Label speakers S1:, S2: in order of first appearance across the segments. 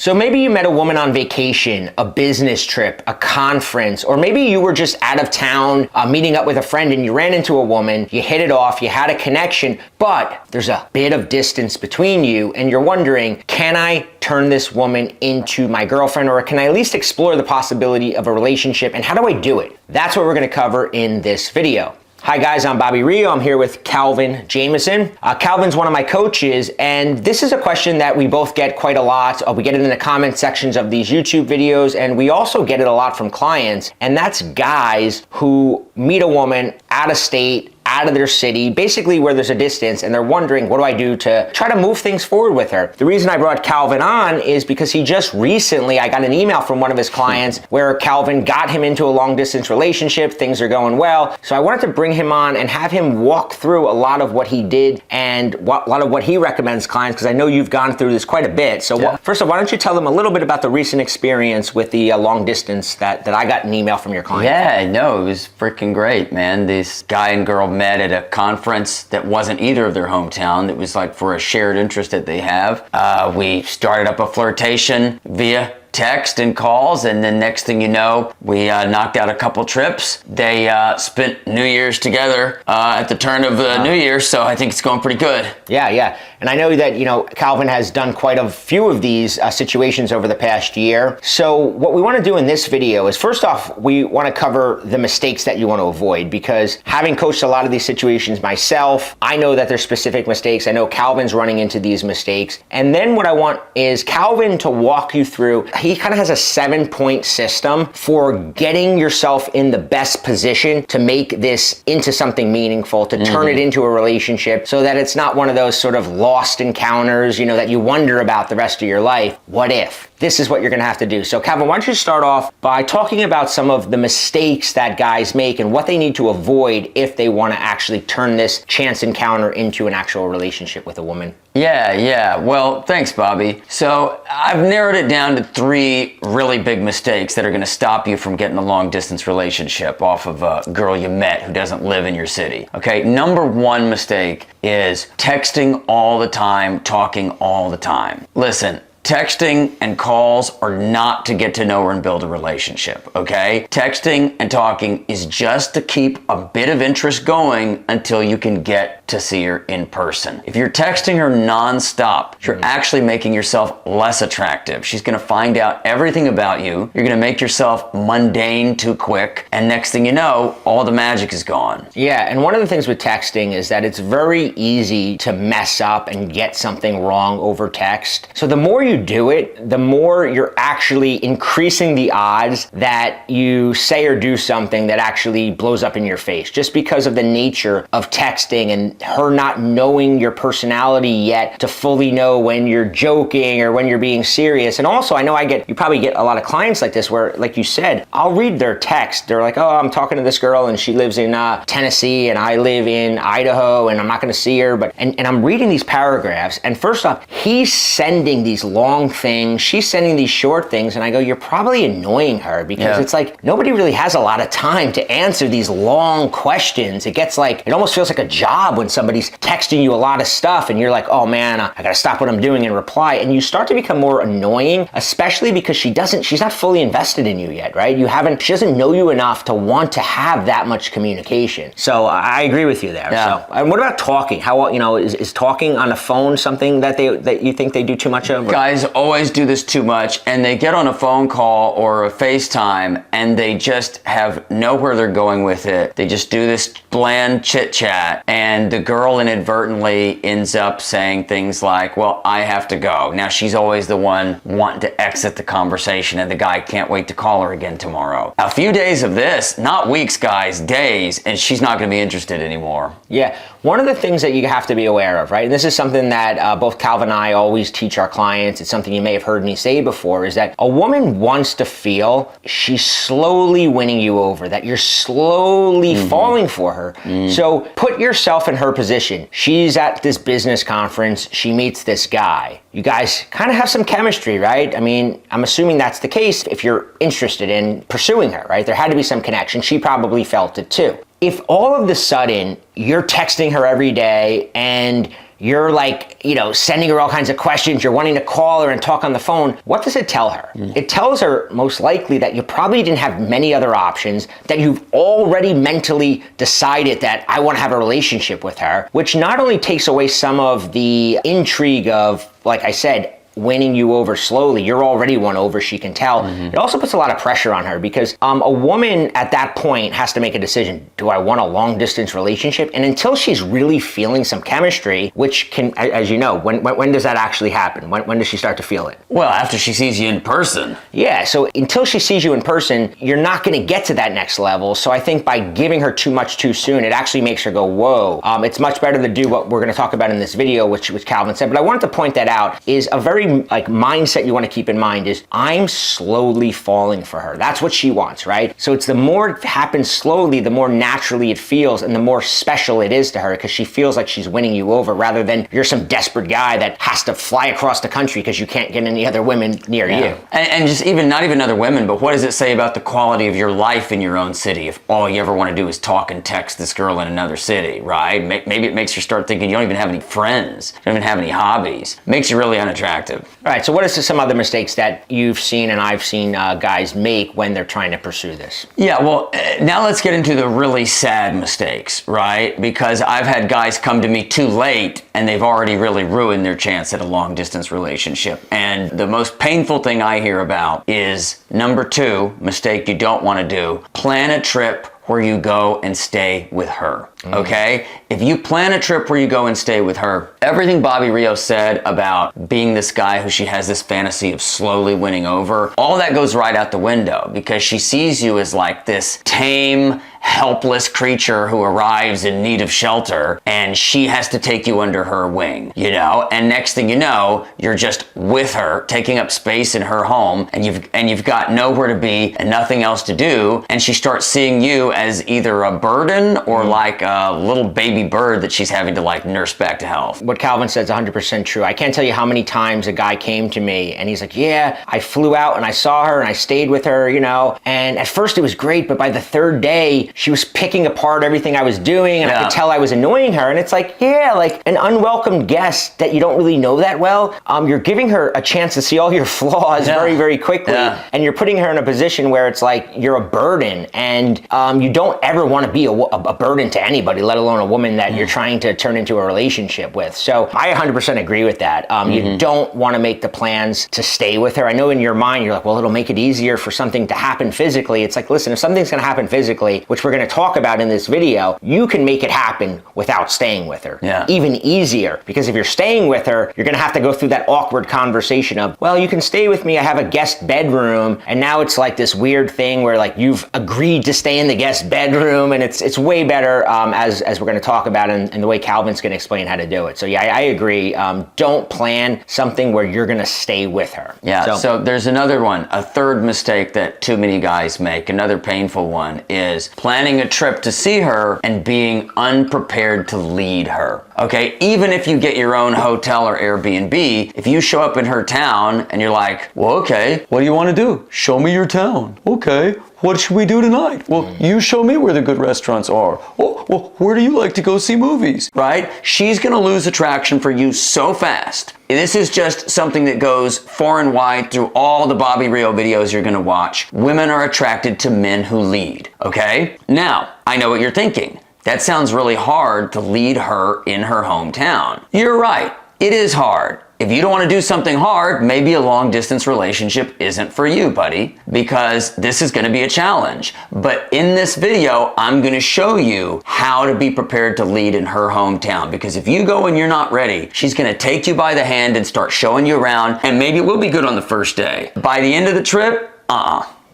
S1: So maybe you met a woman on vacation, a business trip, a conference, or maybe you were just out of town meeting up with a friend and you ran into a woman, you hit it off, you had a connection, but there's a bit of distance between you and you're wondering, can I turn this woman into my girlfriend, or can I at least explore the possibility of a relationship, and how do I do it? That's what we're gonna cover in this video. Hi guys, I'm Bobby Rio. I'm here with Calvin Jamison. Calvin's one of my coaches, and this is a question that we both get quite a lot. We get it in the comment sections of these YouTube videos, and we also get it a lot from clients, and that's guys who meet a woman out of state, out of their city, basically where there's a distance, and they're wondering, what do I do to try to move things forward with her? The reason I brought Calvin on is because he just recently, I got an email from one of his clients where Calvin got him into a long distance relationship, things are going well. So I wanted to bring him on and have him walk through a lot of what he did and a lot of what he recommends clients, because I know you've gone through this quite a bit. So first of all, why don't you tell them a little bit about the recent experience with the long distance that I got an email from your client?
S2: Yeah, no, it was freaking great, man. This guy and girl met at a conference that wasn't either of their hometown. It was like for a shared interest that they have. We started up a flirtation via text and calls, and then next thing you know, we knocked out a couple trips. They spent New Year's together at the turn of New Year, so I think it's going pretty good.
S1: Yeah. And I know that, Calvin has done quite a few of these situations over the past year. So what we want to do in this video is, first off, we want to cover the mistakes that you want to avoid, because having coached a lot of these situations myself, I know that there's specific mistakes. I know Calvin's running into these mistakes. And then what I want is Calvin to walk you through, he kind of has a 7-point system for getting yourself in the best position to make this into something meaningful, to turn it into a relationship, so that it's not one of those sort of lost encounters, that you wonder about the rest of your life. What if? This is what you're gonna have to do. So Calvin, why don't you start off by talking about some of the mistakes that guys make and what they need to avoid if they wanna actually turn this chance encounter into an actual relationship with a woman?
S2: Yeah. Well, thanks, Bobby. So I've narrowed it down to 3 really big mistakes that are gonna stop you from getting a long distance relationship off of a girl you met who doesn't live in your city. Okay, number 1 mistake is texting all the time, talking all the time. Listen, texting and calls are not to get to know her and build a relationship, okay? Texting and talking is just to keep a bit of interest going until you can get to see her in person. If you're texting her nonstop, you're actually making yourself less attractive. She's gonna find out everything about you. You're gonna make yourself mundane too quick, and next thing you know, all the magic is gone.
S1: Yeah, and one of the things with texting is that it's very easy to mess up and get something wrong over text. So the more you do it, the more you're actually increasing the odds that you say or do something that actually blows up in your face, just because of the nature of texting and her not knowing your personality yet to fully know when you're joking or when you're being serious. And also, I know you probably get a lot of clients like this where, like you said, I'll read their text. They're like, oh, I'm talking to this girl and she lives in Tennessee and I live in Idaho and I'm not gonna see her, and I'm reading these paragraphs, and first off, he's sending these long things, she's sending these short things, and I go, you're probably annoying her, because it's like nobody really has a lot of time to answer these long questions. It almost feels like a job when somebody's texting you a lot of stuff and you're like, oh man, I gotta stop what I'm doing and reply, and you start to become more annoying, especially because she's not fully invested in you yet, right? She doesn't know you enough to want to have that much communication. So I agree with you there.
S2: Yeah.
S1: So, and what about talking? How, is talking on a phone something that you think they do too much of?
S2: Guys always do this too much, and they get on a phone call or a FaceTime and they just have nowhere they're going with it. They just do this bland chit chat, and the girl inadvertently ends up saying things like, well, I have to go. Now she's always the one wanting to exit the conversation, and the guy can't wait to call her again tomorrow. A few days of this, not weeks, guys, days, and she's not gonna be interested anymore.
S1: Yeah, one of the things that you have to be aware of, right, and this is something that both Calvin and I always teach our clients, it's something you may have heard me say before, is that a woman wants to feel she's slowly winning you over, that you're slowly falling for her. So put yourself in her position. She's at this business conference, she meets this guy. You guys kind of have some chemistry, right? I mean, I'm assuming that's the case if you're interested in pursuing her, right? There had to be some connection. She probably felt it too. If all of a sudden you're texting her every day and you're like, sending her all kinds of questions, you're wanting to call her and talk on the phone, what does it tell her? It tells her most likely that you probably didn't have many other options, that you've already mentally decided that I want to have a relationship with her, which not only takes away some of the intrigue of, like I said, winning you over slowly. You're already won over, she can tell. It also puts a lot of pressure on her because a woman at that point has to make a decision. Do I want a long distance relationship? And until she's really feeling some chemistry, which can, as you know, when does that actually happen? When does she start to feel it?
S2: Well, after she sees you in person.
S1: Yeah, so until she sees you in person, you're not gonna get to that next level. So I think by giving her too much too soon, it actually makes her go, whoa. It's much better to do what we're gonna talk about in this video, which Calvin said. But I wanted to point that out, is a very mindset you want to keep in mind is I'm slowly falling for her. That's what she wants, right? So it's the more it happens slowly, the more naturally it feels and the more special it is to her because she feels like she's winning you over rather than you're some desperate guy that has to fly across the country because you can't get any other women near you.
S2: And just not even other women, but what does it say about the quality of your life in your own city if all you ever want to do is talk and text this girl in another city, right? Maybe it makes you start thinking you don't even have any friends, you don't even have any hobbies. Makes you really unattractive.
S1: All right, so what are some other mistakes that you've seen and I've seen guys make when they're trying to pursue this?
S2: Yeah, well, now let's get into the really sad mistakes, right? Because I've had guys come to me too late and they've already really ruined their chance at a long distance relationship. And the most painful thing I hear about is number 2, mistake you don't want to do, plan a trip where you go and stay with her, okay? If you plan a trip where you go and stay with her, everything Bobby Rio said about being this guy who she has this fantasy of slowly winning over, all that goes right out the window because she sees you as like this tame, helpless creature who arrives in need of shelter and she has to take you under her wing, and next thing you know, you're just with her, taking up space in her home and you've got nowhere to be and nothing else to do, and she starts seeing you as either a burden or like a little baby bird that she's having to like nurse back to health.
S1: What Calvin said is 100% true. I can't tell you how many times a guy came to me and he's like, yeah, I flew out and I saw her and I stayed with her, and at first it was great, but by the 3rd day, she was picking apart everything I was doing and I could tell I was annoying her. And it's like, like an unwelcome guest that you don't really know that well. You're giving her a chance to see all your flaws very, very quickly. And you're putting her in a position where it's like you're a burden and you don't ever want to be a burden to anybody, let alone a woman that you're trying to turn into a relationship with. So I 100% agree with that. You don't want to make the plans to stay with her. I know in your mind, you're like, well, it'll make it easier for something to happen physically. It's like, listen, if something's going to happen physically, which we're going to talk about in this video, you can make it happen without staying with her. Even easier, because if you're staying with her, you're going to have to go through that awkward conversation of, well, you can stay with me. I have a guest bedroom. And now it's like this weird thing where like you've agreed to stay in the guest bedroom, and it's way better as we're going to talk about and the way Calvin's going to explain how to do it. So yeah, I agree. Don't plan something where you're going to stay with her.
S2: So there's another one, a third mistake that too many guys make, another painful one, is planning a trip to see her and being unprepared to lead her. Okay, even if you get your own hotel or Airbnb, if you show up in her town and you're like, well, okay, what do you want to do? Show me your town. Okay, what should we do tonight? Well, you show me where the good restaurants are. Oh, well, where do you like to go see movies? Right? She's going to lose attraction for you so fast. This is just something that goes far and wide through all the Bobby Rio videos you're going to watch. Women are attracted to men who lead. Okay? Now, I know what you're thinking. That sounds really hard to lead her in her hometown. You're right. It is hard. If you don't want to do something hard, maybe a long distance relationship isn't for you, buddy, because this is going to be a challenge. But in this video, I'm going to show you how to be prepared to lead in her hometown, because if you go and you're not ready, she's going to take you by the hand and start showing you around, and maybe it will be good on the first day. By the end of the trip,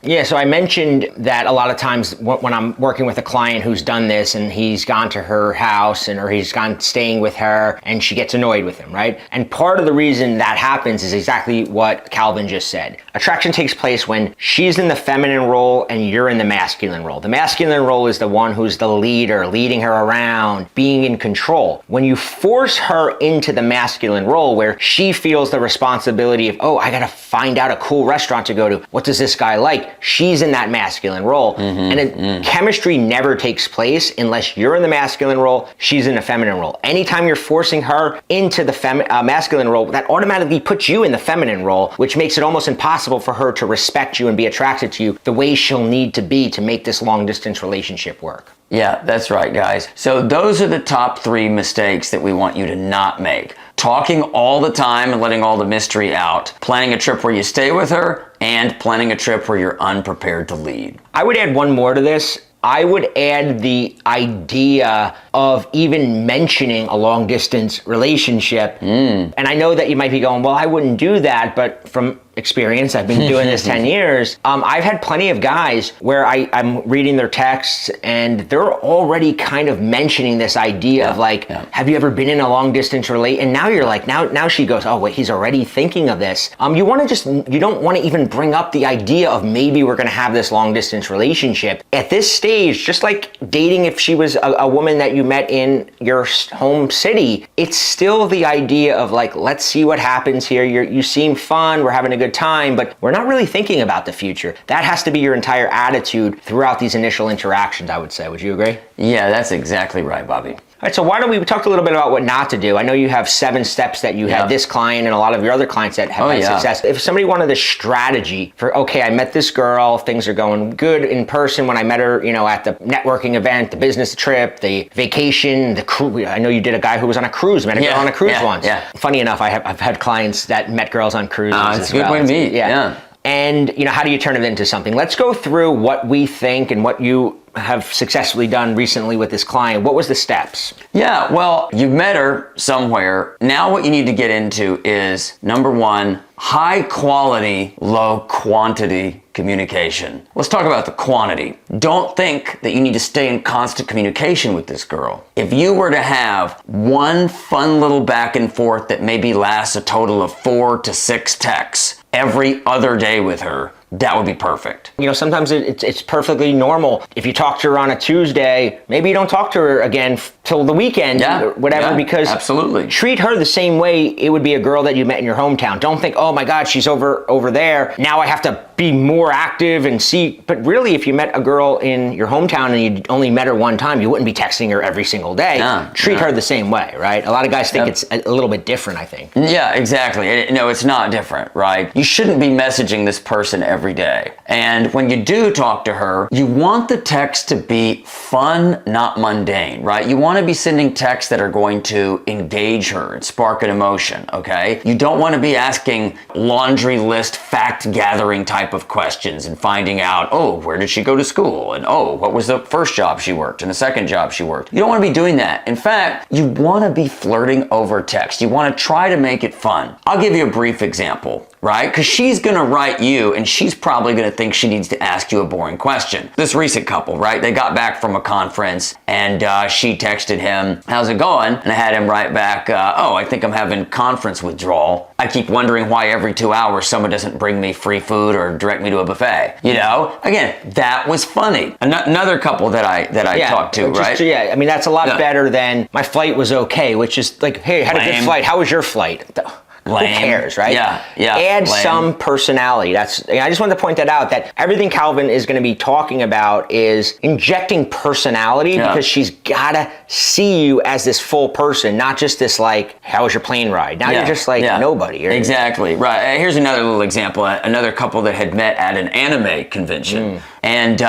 S1: Yeah, so I mentioned that a lot of times when I'm working with a client who's done this and he's gone to her house or he's gone staying with her and she gets annoyed with him, right? And part of the reason that happens is exactly what Calvin just said. Attraction takes place when she's in the feminine role and you're in the masculine role. The masculine role is the one who's the leader, leading her around, being in control. When you force her into the masculine role where she feels the responsibility of, oh, I gotta find out a cool restaurant to go to. What does this guy like? she's in that masculine role. Chemistry never takes place unless you're in the masculine role, she's in the feminine role. Anytime you're forcing her into the masculine role, that automatically puts you in the feminine role, which makes it almost impossible for her to respect you and be attracted to you the way she'll need to be to make this long distance relationship work.
S2: Yeah, that's right, guys. So those are the top 3 mistakes that we want you to not make. Talking all the time and letting all the mystery out. Planning a trip where you stay with her, and planning a trip where you're unprepared to lead.
S1: I would add one more to this. I would add the idea of even mentioning a long distance relationship. And I know that you might be going, well, I wouldn't do that, but from experience, I've been doing this 10 years. I've had plenty of guys where I'm reading their texts and they're already kind of mentioning this idea of like, have you ever been in a long distance relationship? And now you're like, now she goes, oh wait, he's already thinking of this. You don't want to even bring up the idea of maybe we're going to have this long distance relationship. At this stage, just like dating if she was a woman that you met in your home city, it's still the idea of like, let's see what happens here. You seem fun, we're having a good time, but we're not really thinking about the future. That has to be your entire attitude throughout these initial interactions, I would say. Would you agree?
S2: Yeah, that's exactly right, Bobby.
S1: All right, so why don't we talk a little bit about what not to do? I know you have 7 steps that you had this client and a lot of your other clients that have had success. If somebody wanted the strategy for, okay, I met this girl, things are going good in person when I met her, at the networking event, the business trip, the vacation, the cruise. I know you did a guy who was on a cruise, met a girl on a cruise once. Yeah. Funny enough, I've had clients that met girls on cruises as well.
S2: It's a good way to meet. Yeah.
S1: And, how do you turn it into something? Let's go through what we think and what you have successfully done recently with this client. What was the steps?
S2: Yeah, well, you've met her somewhere. Now what you need to get into is, number 1, high quality, low quantity communication. Let's talk about the quantity. Don't think that you need to stay in constant communication with this girl. If you were to have one fun little back and forth that maybe lasts a total of 4 to 6 texts every other day with her, that would be perfect.
S1: Sometimes it's perfectly normal. If you talk to her on a Tuesday, maybe you don't talk to her again till the weekend or whatever, because
S2: absolutely.
S1: Treat her the same way it would be a girl that you met in your hometown. Don't think, oh my God, she's over there. Now I have to be more active and see. But really, if you met a girl in your hometown and you only met her one time, you wouldn't be texting her every single day. Treat her the same way, right? A lot of guys think it's a little bit different, I think.
S2: Yeah, exactly. No, it's not different, right? You shouldn't be messaging this person every day. And when you do talk to her, you want the text to be fun, not mundane, right? You want to be sending texts that are going to engage her and spark an emotion, okay? You don't want to be asking laundry list fact gathering type of questions and finding out, oh, where did she go to school? And oh, what was the first job she worked and the second job she worked? You don't want to be doing that. In fact, you want to be flirting over text. You want to try to make it fun. I'll give you a brief example, right? Because she's going to write you and she's probably going to think she needs to ask you a boring question. This recent couple, right? They got back from a conference and she texted him, how's it going? And I had him write back, oh, I think I'm having conference withdrawal. I keep wondering why every 2 hours someone doesn't bring me free food or direct me to a buffet. Again, that was funny. Another couple that I talked to, right?
S1: I mean, that's a lot better than my flight was okay, which is like, hey, had a good flight. How was your flight?
S2: Lame.
S1: Who cares, right?
S2: Yeah.
S1: Add
S2: lame.
S1: some personality. I just wanted to point that out, that everything Calvin is going to be talking about is injecting personality, because she's got to see you as this full person, not just this like, how was your plane ride? Now you're just like nobody.
S2: Exactly, right. Here's another little example. Another couple that had met at an anime convention. And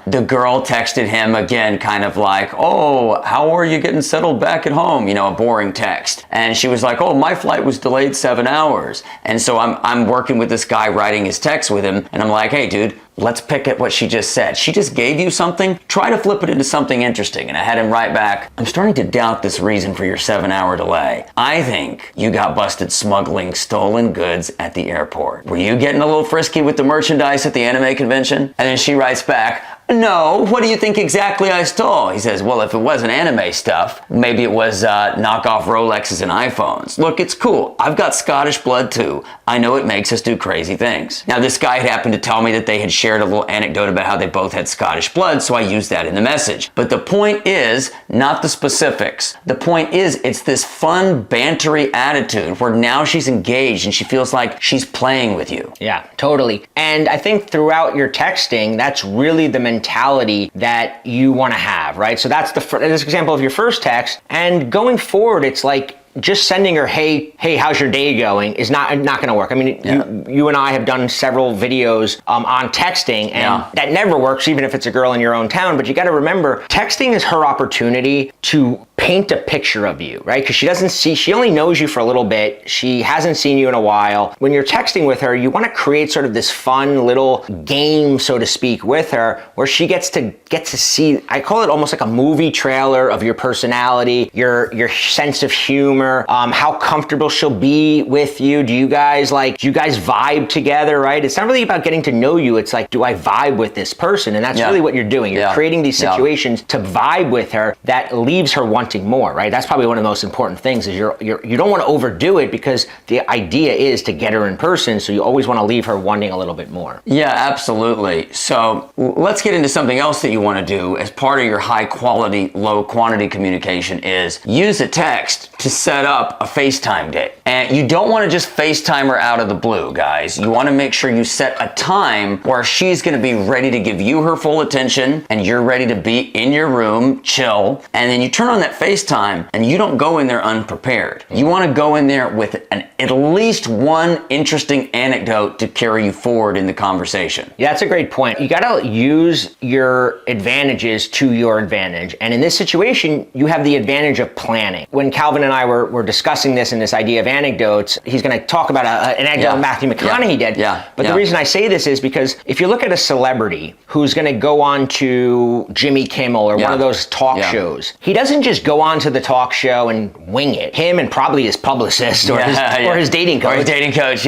S2: the girl texted him again, kind of like, oh, how are you getting settled back at home? A boring text. And she was like, oh, my flight was delayed 7 hours. And so I'm working with this guy writing his text with him. And I'm like, hey, dude, let's pick at what she just said. She just gave you something. Try to flip it into something interesting. And I had him write back, I'm starting to doubt this reason for your 7-hour delay. I think you got busted smuggling stolen goods at the airport. Were you getting a little frisky with the merchandise at the anime convention? And then she writes back, no, what do you think exactly I stole? He says, well, if it wasn't anime stuff, maybe it was knockoff Rolexes and iPhones. Look, it's cool. I've got Scottish blood too. I know it makes us do crazy things. Now, this guy happened to tell me that they had shared a little anecdote about how they both had Scottish blood, so I used that in the message. But the point is not the specifics. The point is it's this fun, bantery attitude where now she's engaged and she feels like she's playing with you.
S1: Yeah, totally. And I think throughout your texting, that's really the mentality that you want to have, right? So that's this example of your first text. And going forward, it's like just sending her, hey, how's your day going is not going to work. I mean, you and I have done several videos on texting, and that never works, even if it's a girl in your own town. But you got to remember, texting is her opportunity to paint a picture of you, right? Because she only knows you for a little bit. She hasn't seen you in a while. When you're texting with her, you want to create sort of this fun little game, so to speak, with her, where she gets to see, I call it almost like a movie trailer of your personality, your sense of humor, how comfortable she'll be with you. Do you guys vibe together, right? It's not really about getting to know you. It's like, do I vibe with this person? And that's really what you're doing. You're creating these situations to vibe with her that leaves her wanting more, right? That's probably one of the most important things is you don't want to overdo it, because the idea is to get her in person. So you always want to leave her wanting a little bit more.
S2: Yeah, absolutely. So let's get into something else that you want to do as part of your high quality, low quantity communication is use a text to set up a FaceTime date. And you don't want to just FaceTime her out of the blue, guys. You want to make sure you set a time where she's going to be ready to give you her full attention and you're ready to be in your room, chill. And then you turn on that FaceTime and you don't go in there unprepared. You want to go in there with at least one interesting anecdote to carry you forward in the conversation.
S1: Yeah, that's a great point. You got to use your advantages to your advantage. And in this situation, you have the advantage of planning. When Calvin and I were discussing this and this idea of anecdotes, he's going to talk about an anecdote Matthew McConaughey did. But the reason I say this is because if you look at a celebrity who's going to go on to Jimmy Kimmel or one of those talk shows, he doesn't just go on to the talk show and wing it. Him and probably his publicist or his dating coach.
S2: Or his dating coach,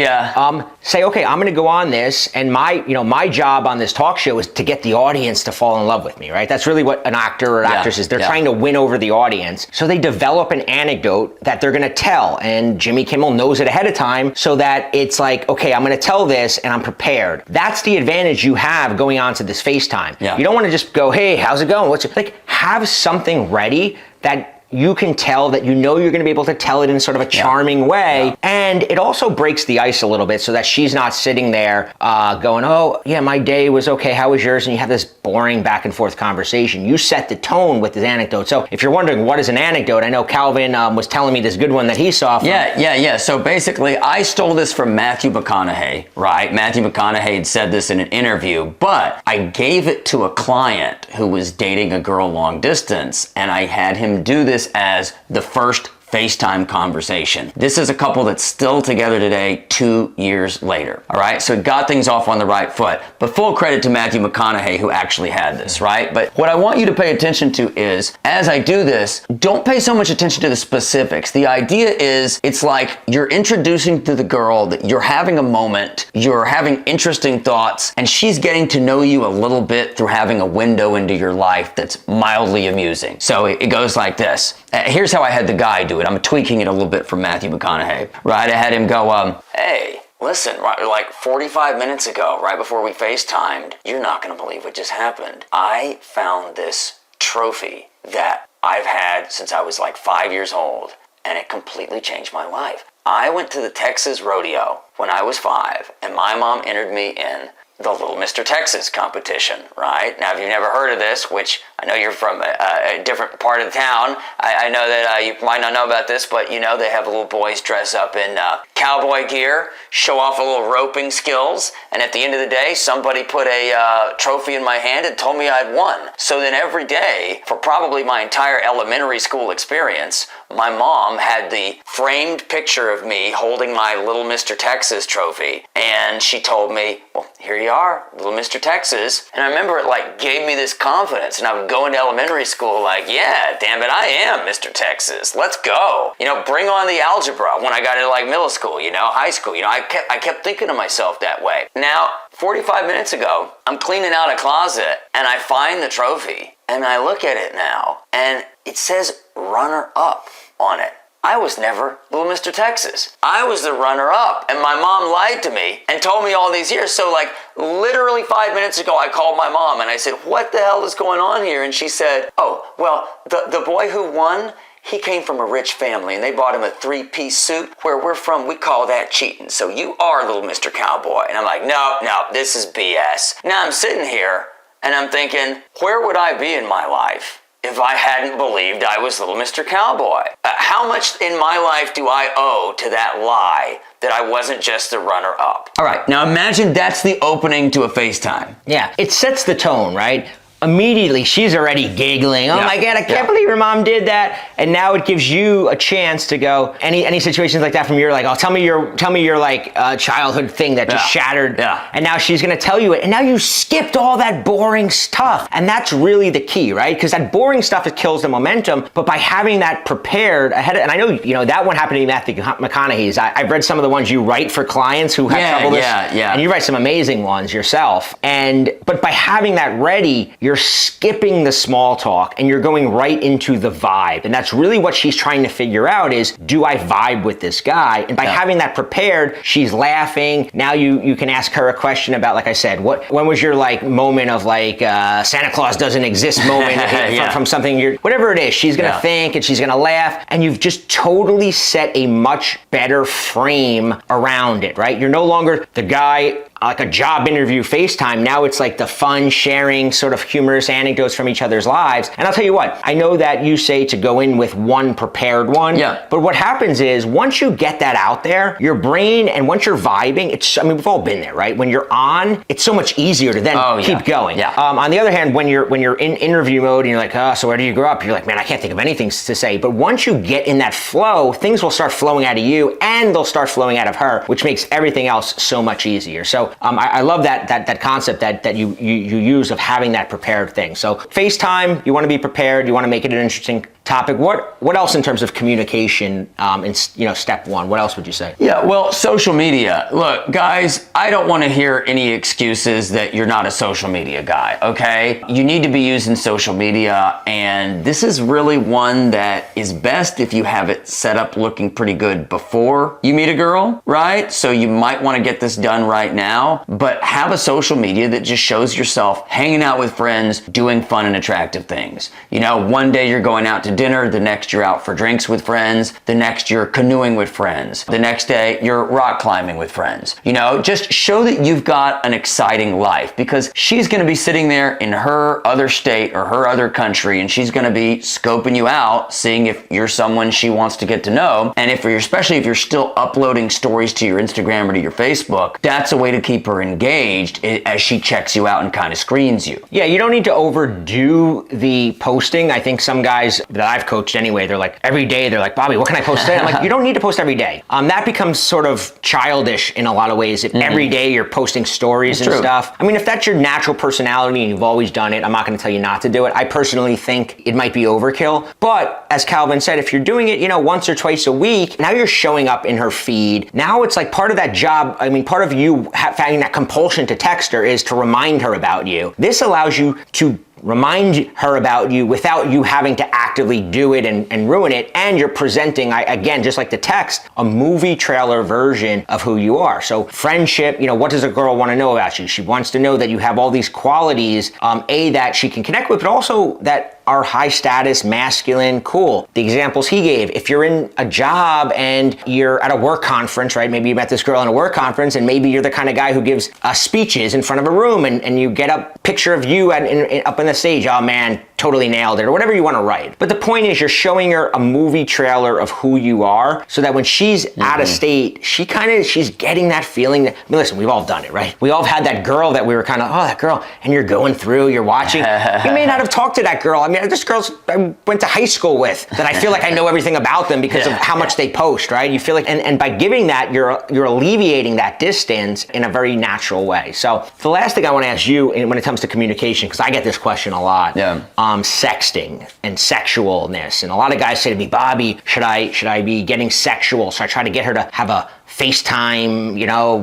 S1: say, okay, I'm going to go on this, and my job on this talk show is to get the audience to fall in love with me, right? That's really what an actor or actress is. They're trying to win over the audience. So they develop an anecdote that they're going to tell, and Jimmy Kimmel knows it ahead of time so that it's like, okay, I'm going to tell this and I'm prepared. That's the advantage you have going on to this FaceTime. You don't want to just go, hey, how's it going? Have something ready that you can tell, that you're going to be able to tell it in sort of a charming way. And it also breaks the ice a little bit so that she's not sitting there going, oh, yeah, my day was okay. How was yours? And you have this boring back and forth conversation. You set the tone with this anecdote. So if you're wondering what is an anecdote, I know Calvin was telling me this good one that he saw.
S2: So basically, I stole this from Matthew McConaughey, right? Matthew McConaughey had said this in an interview, but I gave it to a client who was dating a girl long distance, and I had him do this as the first FaceTime conversation. This is a couple that's still together today, 2 years later. All right, so it got things off on the right foot. But full credit to Matthew McConaughey who actually had this, right? But what I want you to pay attention to is, as I do this, don't pay so much attention to the specifics. The idea is, it's like you're introducing to the girl that you're having a moment, you're having interesting thoughts, and she's getting to know you a little bit through having a window into your life that's mildly amusing. So it goes like this. Here's how I had the guy do it. I'm tweaking it a little bit from Matthew McConaughey, right? I had him go, hey, listen, right, like 45 minutes ago, right before we FaceTimed, you're not going to believe what just happened. I found this trophy that I've had since I was like 5 years old, and it completely changed my life. I went to the Texas rodeo when I was 5, and my mom entered me in the Little Mr. Texas competition, right? Now, if you've never heard of this, which I know you're from a different part of the town, I know that you might not know about this, but they have little boys dress up in cowboy gear, show off a little roping skills, and at the end of the day, somebody put a trophy in my hand and told me I'd won. So then every day, for probably my entire elementary school experience, my mom had the framed picture of me holding my Little Mr. Texas trophy. And she told me, well, here you are, Little Mr. Texas. And I remember it like gave me this confidence. And I would go into elementary school like, yeah, damn it, I am Mr. Texas. Let's go. You know, bring on the algebra when I got into like middle school, you know, high school. You know, I kept thinking to myself that way. Now, 45 minutes ago, I'm cleaning out a closet and I find the trophy and I look at it now and it says runner up on it. I was never Little Mr. Texas. I was the runner-up, and my mom lied to me and told me all these years. So like literally 5 minutes ago, I called my mom and I said, what the hell is going on here? And she said, oh, well, the boy who won, he came from a rich family and they bought him a 3-piece suit. Where we're from, we call that cheating. So you are Little Mr. Cowboy. And I'm like, no, this is BS. Now I'm sitting here and I'm thinking, where would I be in my life if I hadn't believed I was Little Mr. Cowboy? How much in my life do I owe to that lie that I wasn't just the runner-up?
S3: All right, now imagine that's the opening to a FaceTime.
S1: Yeah, it sets the tone, right? Immediately, she's already giggling. Oh my God, I can't believe your mom did that. And now it gives you a chance to go, any situations like that from your like, oh, tell me your like childhood thing that just shattered.
S3: Yeah.
S1: And now she's gonna tell you it. And now you skipped all that boring stuff. And that's really the key, right? Because that boring stuff, it kills the momentum. But by having that prepared ahead, and I know, you know, that one happened to me, Matthew McConaughey's. I've read some of the ones you write for clients who have trouble with. And you write some amazing ones yourself. But by having that ready, you're skipping the small talk and you're going right into the vibe. And that's really what she's trying to figure out is, do I vibe with this guy? And by having that prepared, she's laughing. Now you can ask her a question about, like I said, when was your like moment of like Santa Claus doesn't exist moment from something, whatever it is, she's gonna think and she's gonna laugh, and you've just totally set a much better frame around it, right? You're no longer the guy like a job interview FaceTime. Now it's like the fun sharing sort of humorous anecdotes from each other's lives. And I'll tell you what, I know that you say to go in with one prepared one, but what happens is once you get that out there, your brain, and once you're vibing, we've all been there, right? When you're on, it's so much easier to then keep going. On the other hand, when you're in interview mode and you're like, oh, so where do you grow up? You're like, man, I can't think of anything to say. But once you get in that flow, things will start flowing out of you and they'll start flowing out of her, which makes everything else so much easier. So I love that concept that you use of having that prepared thing. So FaceTime, you want to be prepared. You want to make it an interesting topic. What else in terms of communication in step one? What else would you say?
S3: Yeah, well, social media. Look, guys, I don't want to hear any excuses that you're not a social media guy, okay? You need to be using social media, and this is really one that is best if you have it set up looking pretty good before you meet a girl, right? So you might want to get this done right now, but have a social media that just shows yourself hanging out with friends, doing fun and attractive things. You know, one day you're going out to dinner, the next you're out for drinks with friends, the next you're canoeing with friends, the next day you're rock climbing with friends. You know, just show that you've got an exciting life, because she's going to be sitting there in her other state or her other country, and she's going to be scoping you out, seeing if you're someone she wants to get to know. And especially if you're still uploading stories to your Instagram or to your Facebook, that's a way to keep her engaged as she checks you out and kind of screens you.
S1: Yeah, you don't need to overdo the posting. I think some guys that I've coached anyway, they're like, every day they're like, Bobby, what can I post today? I'm like, you don't need to post every day. That becomes sort of childish in a lot of ways. If every day you're posting stories and stuff. I mean, if that's your natural personality and you've always done it, I'm not going to tell you not to do it. I personally think it might be overkill. But as Calvin said, if you're doing it, once or twice a week, now you're showing up in her feed. Now it's like part of that job. I mean, part of you having that compulsion to text her is to remind her about you. This allows you to remind her about you without you having to actively do it and ruin it. And you're presenting, again, just like the text, a movie trailer version of who you are. So friendship, what does a girl want to know about you? She wants to know that you have all these qualities, that she can connect with, but also that are high status, masculine, cool. The examples he gave, if you're in a job and you're at a work conference, right? Maybe you met this girl in a work conference and maybe you're the kind of guy who gives speeches in front of a room and you get a picture of you up in the stage. Oh man, totally nailed it, or whatever you want to write. But the point is, you're showing her a movie trailer of who you are, so that when she's out of state, she's getting that feeling that, I mean, listen, we've all done it, right? We all have had that girl that we were kind of, oh, that girl, and you're going through, you're watching. You may not have talked to that girl. I mean, this girl's I went to high school with, that I feel like I know everything about them because of how much they post, right? You feel like, and by giving that, you're alleviating that distance in a very natural way. So the last thing I want to ask you when it comes to communication, because I get this question a lot, sexting and sexualness. And a lot of guys say to me, Bobby, should I be getting sexual? So I try to get her to have a FaceTime,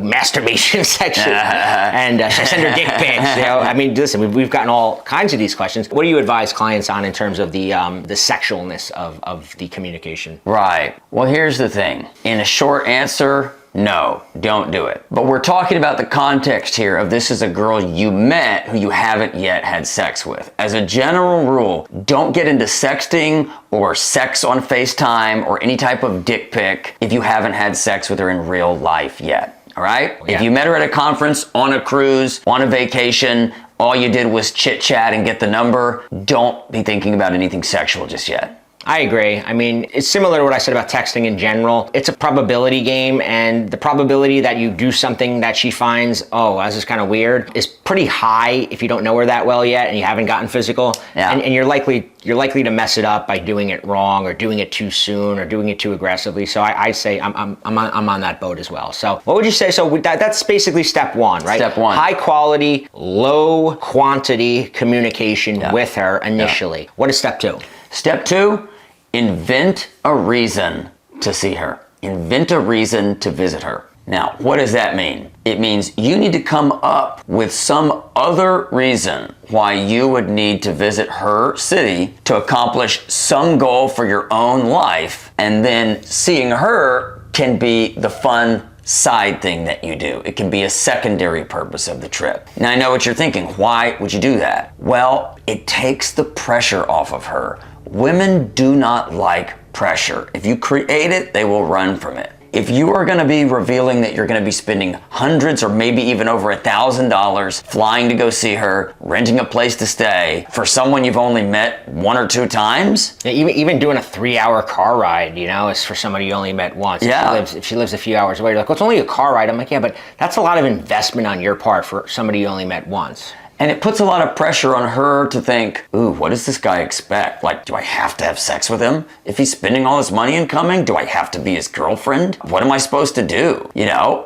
S1: masturbation section, and should I send her dick pics? I mean, listen, we've gotten all kinds of these questions. What do you advise clients on in terms of the sexualness of the communication?
S2: Right. Well, here's the thing. In a short answer, no, don't do it. But we're talking about the context here of this is a girl you met who you haven't yet had sex with. As a general rule, don't get into sexting or sex on FaceTime or any type of dick pic if you haven't had sex with her in real life yet. All right?
S1: Yeah.
S2: If you met her at a conference, on a cruise, on a vacation, all you did was chit chat and get the number, don't be thinking about anything sexual just yet.
S1: I agree. I mean, it's similar to what I said about texting in general. It's a probability game, and the probability that you do something that she finds, oh, this is kind of weird, is pretty high if you don't know her that well yet and you haven't gotten physical.
S2: Yeah.
S1: And you're likely to mess it up by doing it wrong or doing it too soon or doing it too aggressively. So I say I'm on that boat as well. So what would you say? So that's basically step one, right?
S2: Step one.
S1: High quality, low quantity communication with her initially. What is step two?
S2: Step two, invent a reason to see her. Invent a reason to visit her. Now, what does that mean? It means you need to come up with some other reason why you would need to visit her city to accomplish some goal for your own life, and then seeing her can be the fun side thing that you do. It can be a secondary purpose of the trip. Now, I know what you're thinking. Why would you do that? Well, it takes the pressure off of her. Women do not like pressure. If you create it, they will run from it. If you are going to be revealing that you're going to be spending hundreds or maybe even over $1,000 flying to go see her, renting a place to stay for someone you've only met one or two times.
S1: Yeah, even doing a 3-hour car ride, is for somebody you only met once.
S2: Yeah.
S1: If she lives a few hours away, you're like, well, it's only a car ride. I'm like, yeah, but that's a lot of investment on your part for somebody you only met once.
S2: And it puts a lot of pressure on her to think, ooh, what does this guy expect? Like, do I have to have sex with him? If he's spending all his money and coming, do I have to be his girlfriend? What am I supposed to do?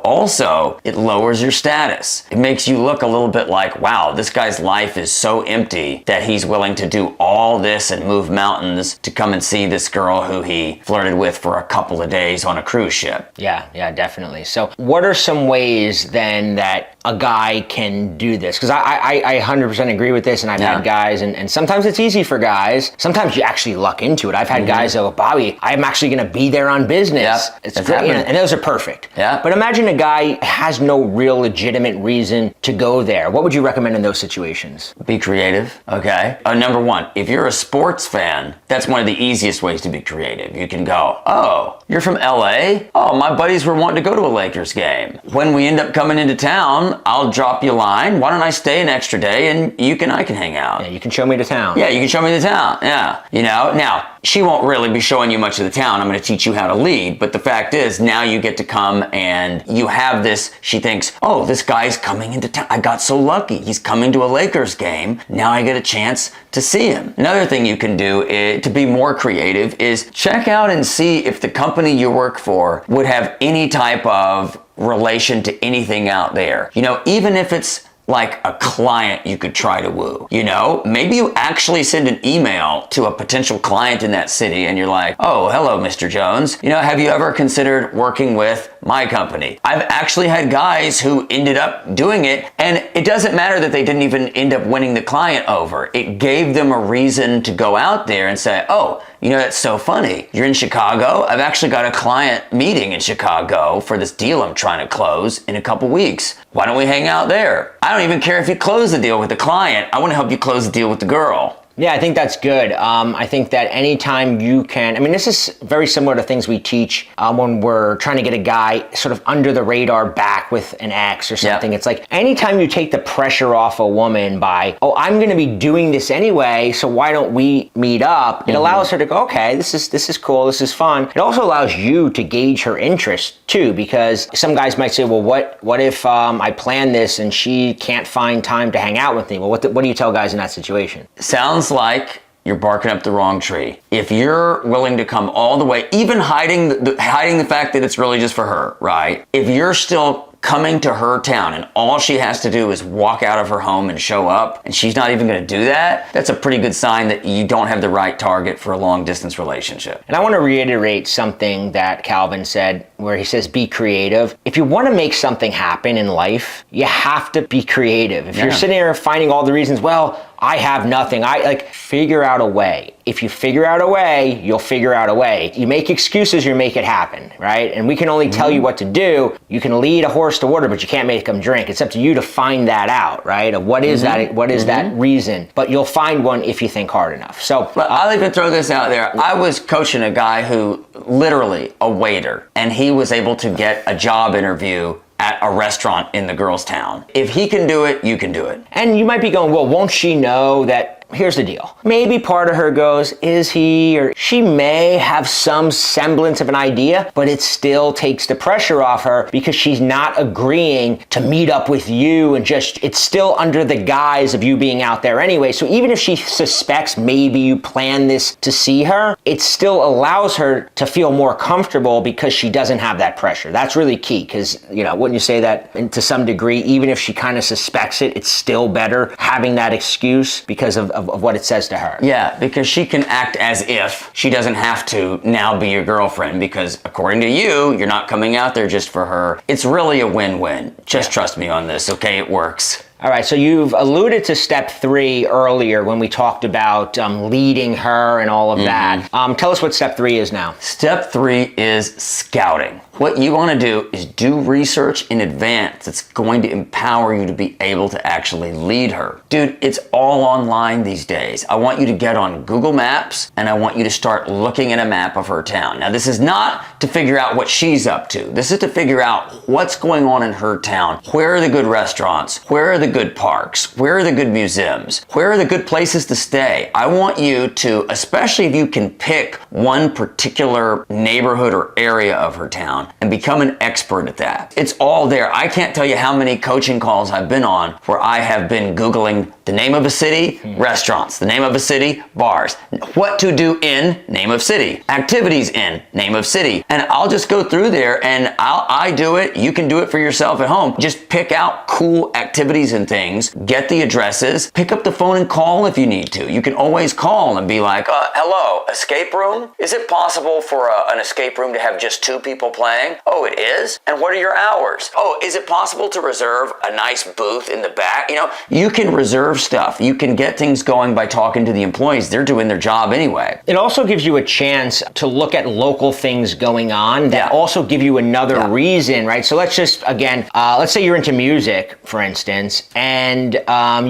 S2: Also, it lowers your status. It makes you look a little bit like, wow, this guy's life is so empty that he's willing to do all this and move mountains to come and see this girl who he flirted with for a couple of days on a cruise ship.
S1: Yeah, definitely. So what are some ways then that a guy can do this? Because I 100% agree with this, and I've had guys, and sometimes it's easy for guys. Sometimes you actually luck into it. I've had guys that go, Bobby, I'm actually going to be there on business.
S2: Yep,
S1: it's great, and those are perfect.
S2: Yeah.
S1: But imagine a guy has no real legitimate reason to go there. What would you recommend in those situations?
S2: Be creative, okay? Number one, if you're a sports fan, that's one of the easiest ways to be creative. You can go, oh, you're from LA? Oh, my buddies were wanting to go to a Lakers game. When we end up coming into town, I'll drop you a line. Why don't I stay an extra day and I can hang out?
S1: Yeah, you can show me the town.
S2: Yeah, you can show me the town. Yeah. Now, she won't really be showing you much of the town. I'm going to teach you how to lead. But the fact is, now you get to come and you have this. She thinks, oh, this guy's coming into town. I got so lucky. He's coming to a Lakers game. Now I get a chance to see him. Another thing you can do to be more creative is check out and see if the company you work for would have any type of relation to anything out there. Even if it's like a client you could try to woo. Maybe you actually send an email to a potential client in that city and you're like, oh, hello, Mr. Jones. Have you ever considered working with my company? I've actually had guys who ended up doing it, and it doesn't matter that they didn't even end up winning the client over. It gave them a reason to go out there and say, oh, that's so funny. You're in Chicago? I've actually got a client meeting in Chicago for this deal I'm trying to close in a couple weeks. Why don't we hang out there? I don't even care if you close the deal with the client. I want to help you close the deal with the girl.
S1: Yeah, I think that's good. I think that anytime you can, I mean, this is very similar to things we teach when we're trying to get a guy sort of under the radar back with an ex or something. It's like anytime you take the pressure off a woman by, oh, I'm going to be doing this anyway, so why don't we meet up? It allows her to go, okay, this is cool, this is fun. It also allows you to gauge her interest too, because some guys might say, well, what if I plan this and she can't find time to hang out with me? Well, what do you tell guys in that situation?
S2: Sounds like you're barking up the wrong tree. If you're willing to come all the way, even hiding the fact that it's really just for her, right? If you're still coming to her town and all she has to do is walk out of her home and show up, and she's not even going to do that, that's a pretty good sign that you don't have the right target for a long distance relationship.
S1: And I want to reiterate something that Calvin said, where he says, be creative. If you want to make something happen in life, you have to be creative. If you're sitting there finding all the reasons, well, I have nothing, figure out a way. If you figure out a way, you'll figure out a way. You make excuses, you make it happen, right? And we can only tell you what to do. You can lead a horse to water, but you can't make them drink. It's up to you to find that out, right? Of what is that? What is that reason? But you'll find one if you think hard enough. So
S2: I'll even throw this out there. I was coaching a guy who literally a waiter, and he was able to get a job interview at a restaurant in the girl's town. If he can do it, you can do it.
S1: And you might be going, well, won't she know that? Here's the deal. Maybe part of her goes, is he or she may have some semblance of an idea, but it still takes the pressure off her because she's not agreeing to meet up with you, and just, it's still under the guise of you being out there anyway. So even if she suspects maybe you plan this to see her, it still allows her to feel more comfortable because she doesn't have that pressure. That's really key, because, wouldn't you say that to some degree, even if she kind of suspects it, it's still better having that excuse because of what it says to her.
S2: Yeah, because she can act as if she doesn't have to now be your girlfriend, because according to you, you're not coming out there just for her. It's really a win-win. Just trust me on this, okay? It works.
S1: All right, so you've alluded to step 3 earlier when we talked about leading her and all of that. Tell us what step 3 is now.
S2: Step 3 is scouting. What you want to do is do research in advance. It's going to empower you to be able to actually lead her. Dude, it's all online these days. I want you to get on Google Maps, and I want you to start looking at a map of her town. Now, this is not to figure out what she's up to. This is to figure out what's going on in her town. Where are the good restaurants? Where are the good parks? Where are the good museums? Where are the good places to stay? I want you to, especially if you can pick one particular neighborhood or area of her town, and become an expert at that. It's all there. I can't tell you how many coaching calls I've been on where I have been Googling the name of a city, restaurants, the name of a city, bars, what to do in, name of city, activities in, name of city. And I'll just go through there, and I do it. You can do it for yourself at home. Just pick out cool activities and things, get the addresses, pick up the phone and call if you need to. You can always call and be like, hello, escape room? Is it possible for an escape room to have just 2 people playing? Oh, it is? And what are your hours? Oh, is it possible to reserve a nice booth in the back? You can reserve stuff. You can get things going by talking to the employees. They're doing their job anyway.
S1: It also gives you a chance to look at local things going on that also give you another reason, right? So let's just, again, let's say you're into music, for instance, and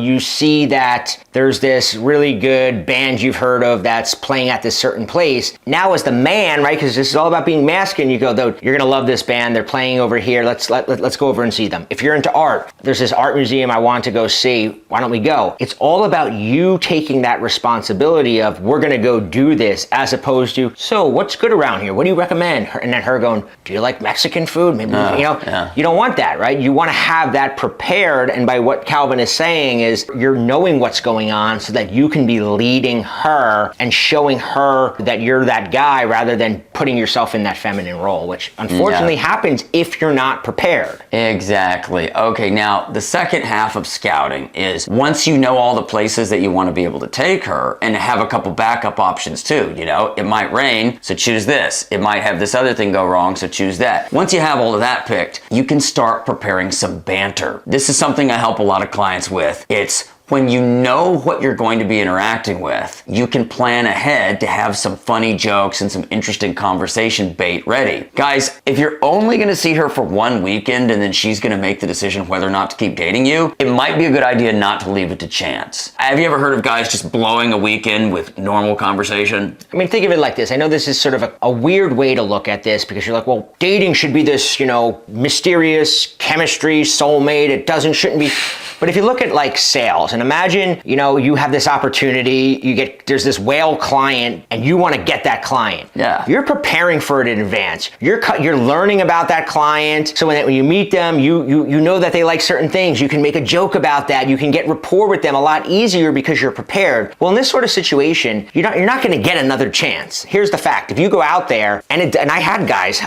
S1: you see that there's this really good band you've heard of that's playing at this certain place. Now as the man, right, because this is all about being masculine, you go, though, you're gonna love this band, they're playing over here, let's go over and see them. If you're into art, there's this art museum I want to go see, why don't we go? It's all about you taking that responsibility of, we're gonna go do this, as opposed to, so what's good around here? What do you recommend? And then her going, do you like Mexican food? Maybe, you don't want that, right? You wanna have that prepared, and by what Calvin is saying is, you're knowing what's going on so that you can be leading her and showing her that you're that guy, rather than putting yourself in that feminine role, which unfortunately happens if you're not prepared.
S2: Exactly. Okay, now the second half of scouting is, once you know all the places that you want to be able to take her, and have a couple backup options too. It might rain, so choose this. It might have this other thing go wrong, so choose that. Once you have all of that picked, you can start preparing some banter. This is something I help a lot of clients with. It's, When you know what you're going to be interacting with, you can plan ahead to have some funny jokes and some interesting conversation bait ready. Guys, if you're only going to see her for one weekend and then she's going to make the decision whether or not to keep dating you, it might be a good idea not to leave it to chance. Have you ever heard of guys just blowing a weekend with normal conversation?
S1: I mean, think of it like this. I know this is sort of a weird way to look at this because you're like, well, dating should be this, mysterious chemistry, soulmate. It shouldn't be. But if you look at like sales and imagine, you have this opportunity, there's this whale client and you want to get that client.
S2: Yeah.
S1: You're preparing for it in advance. You're learning about that client. So when you meet them, you know that they like certain things. You can make a joke about that. You can get rapport with them a lot easier because you're prepared. Well, in this sort of situation, you're not going to get another chance. Here's the fact. If you go out there and I had guys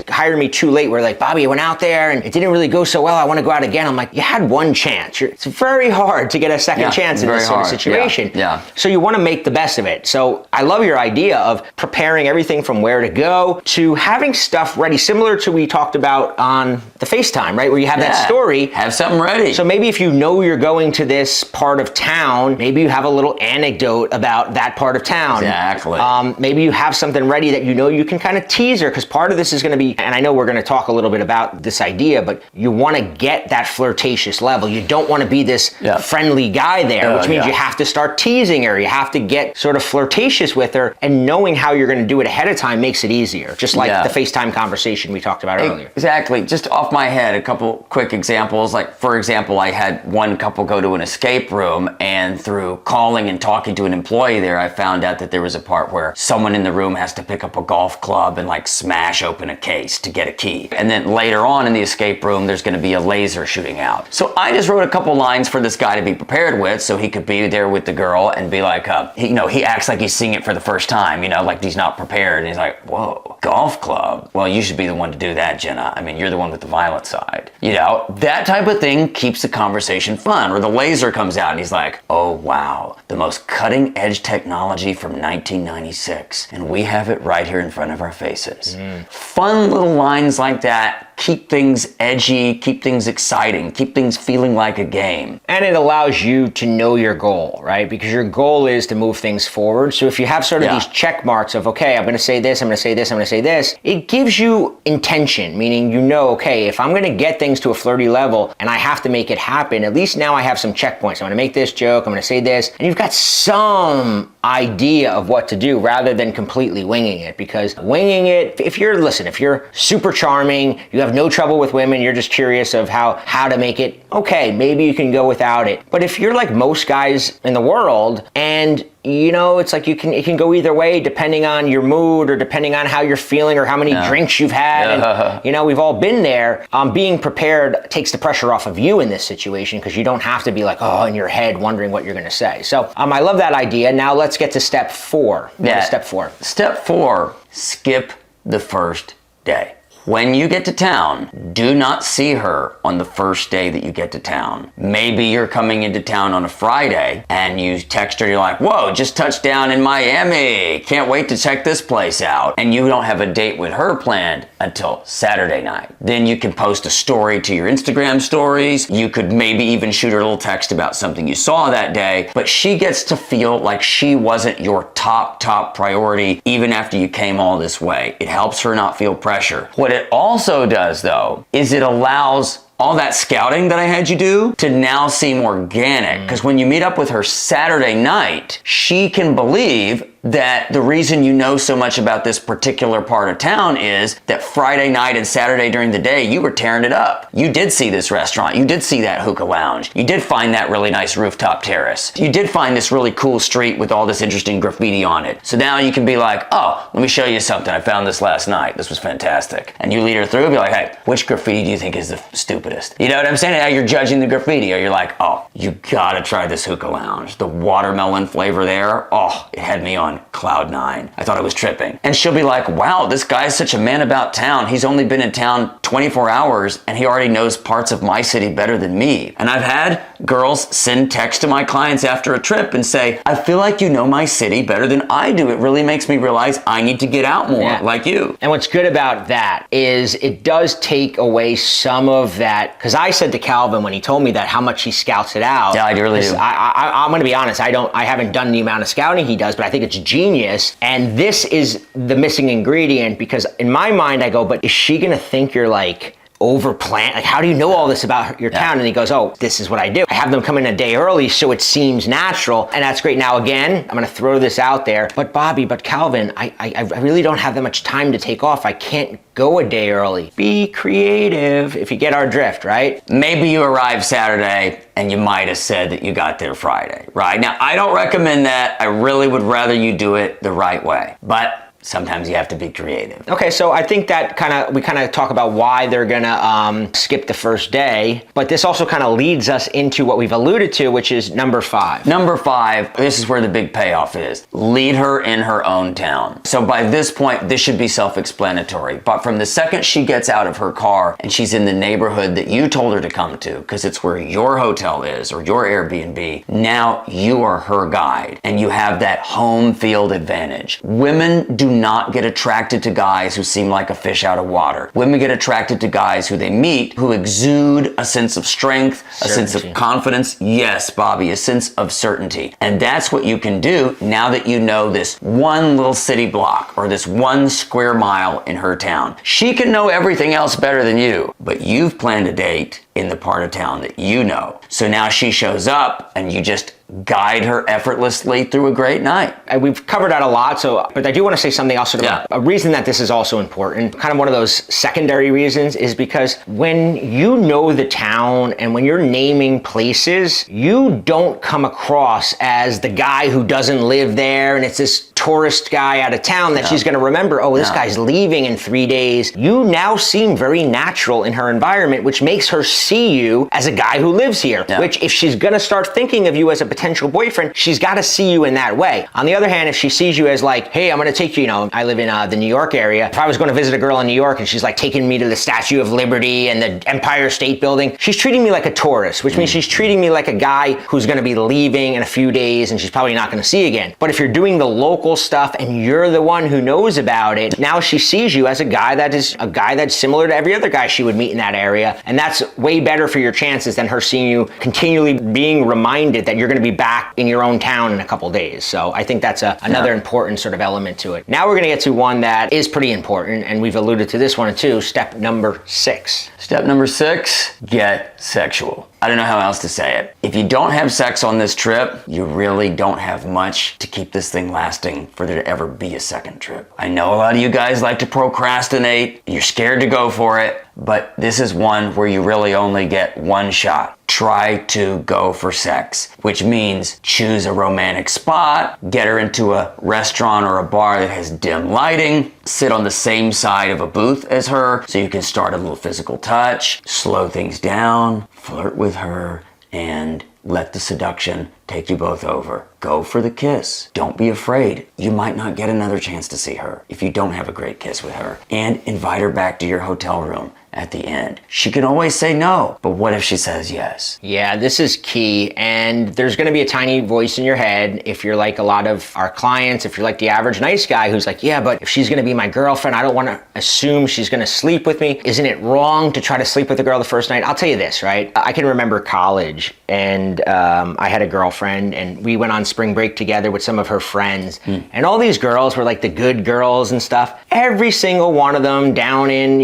S1: hire me too late where like, Bobby, I went out there and it didn't really go so well. I want to go out again. I'm like, you had one chance. It's very hard to get a second chance in this sort of situation.
S2: Yeah.
S1: So you want to make the best of it. So I love your idea of preparing everything from where to go to having stuff ready, similar to we talked about on the FaceTime, right? Where you have that story.
S2: Have something ready.
S1: So maybe if you know you're going to this part of town, maybe you have a little anecdote about that part of town.
S2: Exactly.
S1: Maybe you have something ready that you can kind of tease her, because part of this is going to be, and I know we're going to talk a little bit about this idea, but you want to get that flirtatious level. You don't want to be this friendly guy there, which means you have to start teasing her. You have to get sort of flirtatious with her, and knowing how you're going to do it ahead of time makes it easier. Just like the FaceTime conversation we talked about earlier.
S2: Exactly. Just off my head, a couple quick examples. Like, for example, I had one couple go to an escape room, and through calling and talking to an employee there, I found out that there was a part where someone in the room has to pick up a golf club and like smash open a case to get a key. And then later on in the escape room, there's going to be a laser shooting out. So I just wrote a couple lines for this guy to be prepared with, so he could be there with the girl and be like, he acts like he's seeing it for the first time, like he's not prepared. And he's like, whoa, golf club? Well, you should be the one to do that, Jenna. I mean, you're the one with the violent side. That type of thing keeps the conversation fun. Or the laser comes out and he's like, oh, wow, the most cutting edge technology from 1996. And we have it right here in front of our faces. Fun little lines like that keep things edgy, keep things exciting, keep things feeling like a game.
S1: And it allows you to know your goal, right? Because your goal is to move things forward. So if you have sort of these check marks of, okay, I'm going to say this, I'm going to say this, I'm going to say this, it gives you intention, meaning okay, if I'm going to get things to a flirty level and I have to make it happen, at least now I have some checkpoints. I'm going to make this joke, I'm going to say this, and you've got some idea of what to do rather than completely winging it. Because winging it, if you're super charming, you have no trouble with women, you're just curious of how to make it, okay, maybe you can go without it. But if you're like most guys in the world and it's like it can go either way depending on your mood or depending on how you're feeling or how many drinks you've had. And, we've all been there. Being prepared takes the pressure off of you in this situation because you don't have to be like, in your head wondering what you're going to say. So I love that idea. Now let's get to step 4. What is step 4?
S2: Step 4, skip the first day. When you get to town, do not see her on the first day that you get to town. Maybe you're coming into town on a Friday and you text her, you're like, whoa, just touched down in Miami. Can't wait to check this place out. And you don't have a date with her planned until Saturday night. Then you can post a story to your Instagram stories. You could maybe even shoot her a little text about something you saw that day, but she gets to feel like she wasn't your top priority even after you came all this way. It helps her not feel pressure. What it also does, though, is it allows all that scouting that I had you do to now seem organic. Because when you meet up with her Saturday night, she can believe that the reason you know so much about this particular part of town is that Friday night and Saturday during the day, you were tearing it up. You did see this restaurant. You did see that hookah lounge. You did find that really nice rooftop terrace. You did find this really cool street with all this interesting graffiti on it. So now you can be like, oh, let me show you something. I found this last night. This was fantastic. And you lead her through and be like, hey, which graffiti do you think is the stupidest? You know what I'm saying? Now you're judging the graffiti, or you're like, oh, you gotta try this hookah lounge. The watermelon flavor there, oh, it had me on on cloud nine. I thought I was tripping. And she'll be like, wow, this guy's such a man about town. He's only been in town 24 hours and he already knows parts of my city better than me. And I've had girls send text to my clients after a trip and say, I feel like you know my city better than I do. It really makes me realize I need to get out more like you.
S1: And what's good about that is it does take away some of that, because I said to Calvin when he told me that how much he scouts it out.
S2: Yeah, I really do.
S1: I'm going to be honest. I haven't done the amount of scouting he does, but I think it's genius. And this is the missing ingredient, because in my mind I go, but is she going to think you're like overplan? Like, how do you know all this about your town? And he goes, oh, this is what I do. I have them come in a day early, so it seems natural. And that's great. Now, again, I'm going to throw this out there, but Bobby, but Calvin, I really don't have that much time to take off. I can't go a day early. Be creative, if you get our drift, right?
S2: Maybe you arrived Saturday and you might have said that you got there Friday, right? Now, I don't recommend that. I really would rather you do it the right way. But sometimes you have to be creative.
S1: Okay, so I think that we kind of talk about why they're gonna skip the first day, but this also kind of leads us into what we've alluded to, which is number 5.
S2: Number 5, this is where the big payoff is. Lead her in her own town. So by this point, this should be self-explanatory, but from the second she gets out of her car and she's in the neighborhood that you told her to come to, because it's where your hotel is or your Airbnb, now you are her guide and you have that home field advantage. Women do not get attracted to guys who seem like a fish out of water. Women get attracted to guys who they meet who exude a sense of strength, a sense of confidence. Yes, Bobby, a sense of certainty. And that's what you can do now that you know this one little city block or this 1 square mile in her town. She can know everything else better than you, but you've planned a date in the part of town that you know. So now she shows up and you just guide her effortlessly through a great night.
S1: And we've covered that a lot, but I do want to say something else. A reason that this is also important, kind of one of those secondary reasons, is because when you know the town and when you're naming places, you don't come across as the guy who doesn't live there and it's this tourist guy out of town that she's going to remember, oh, this guy's leaving in 3 days. You now seem very natural in her environment, which makes her see you as a guy who lives here, which if she's going to start thinking of you as a potential boyfriend, she's got to see you in that way. On the other hand, if she sees you as like, hey, I'm going to take you, I live in the New York area. If I was going to visit a girl in New York and she's like taking me to the Statue of Liberty and the Empire State Building, she's treating me like a tourist, which means she's treating me like a guy who's going to be leaving in a few days and she's probably not going to see again. But if you're doing the local stuff and you're the one who knows about it, now she sees you as a guy that's similar to every other guy she would meet in that area. And that's way better for your chances than her seeing you continually being reminded that you're going to be back in your own town in a couple days. So I think that's another important sort of element to it. Now we're going to get to one that is pretty important, and we've alluded to this one too, step number 6.
S2: Step number 6, get sexual. I don't know how else to say it. If you don't have sex on this trip, you really don't have much to keep this thing lasting for there to ever be a second trip. I know a lot of you guys like to procrastinate. You're scared to go for it, but this is one where you really only get one shot. Try to go for sex, which means choose a romantic spot, get her into a restaurant or a bar that has dim lighting, sit on the same side of a booth as her so you can start a little physical touch, slow things down, flirt with her, and let the seduction take you both over. Go for the kiss. Don't be afraid. You might not get another chance to see her if you don't have a great kiss with her. And invite her back to your hotel room at the end. She can always say no, but what if she says yes?
S1: Yeah, this is key, and there's going to be a tiny voice in your head if you're like a lot of our clients, if you're like the average nice guy who's like, yeah, but if she's going to be my girlfriend, I don't want to assume she's going to sleep with me. Isn't it wrong to try to sleep with a girl the first night? I'll tell you this, right? I can remember college, and I had a girlfriend, and we went on spring break together with some of her friends, and all these girls were like the good girls and stuff. Every single one of them down in,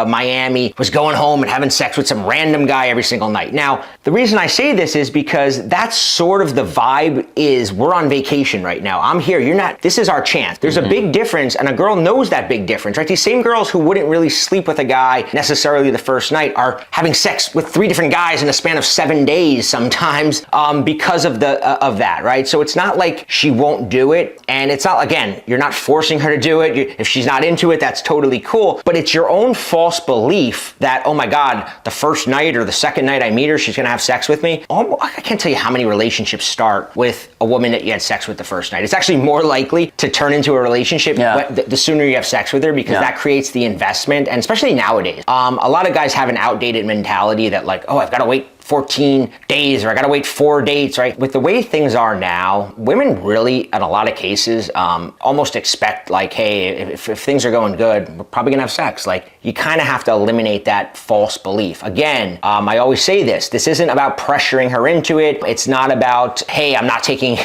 S1: Miami was going home and having sex with some random guy every single night. Now, the reason I say this is because that's sort of the vibe is we're on vacation right now. I'm here. You're not. This is our chance. There's a big difference, and a girl knows that big difference, right? These same girls who wouldn't really sleep with a guy necessarily the first night are having sex with 3 different guys in a span of 7 days sometimes because of that, right? So it's not like she won't do it, and it's not, again, you're not forcing her to do it. If she's not into it, that's totally cool, but it's your own false belief belief that, oh my God, the first night or the second night I meet her, she's gonna have sex with me. I can't tell you how many relationships start with a woman that you had sex with the first night. It's actually more likely to turn into a relationship the sooner you have sex with her, because that creates the investment. And especially nowadays, a lot of guys have an outdated mentality that like, oh, I've got to wait 14 days or I gotta wait 4 dates, right? With the way things are now, women really, in a lot of cases, almost expect like, hey, if things are going good, we're probably gonna have sex. Like, you kind of have to eliminate that false belief. Again, I always say this isn't about pressuring her into it. It's not about, hey, I'm not taking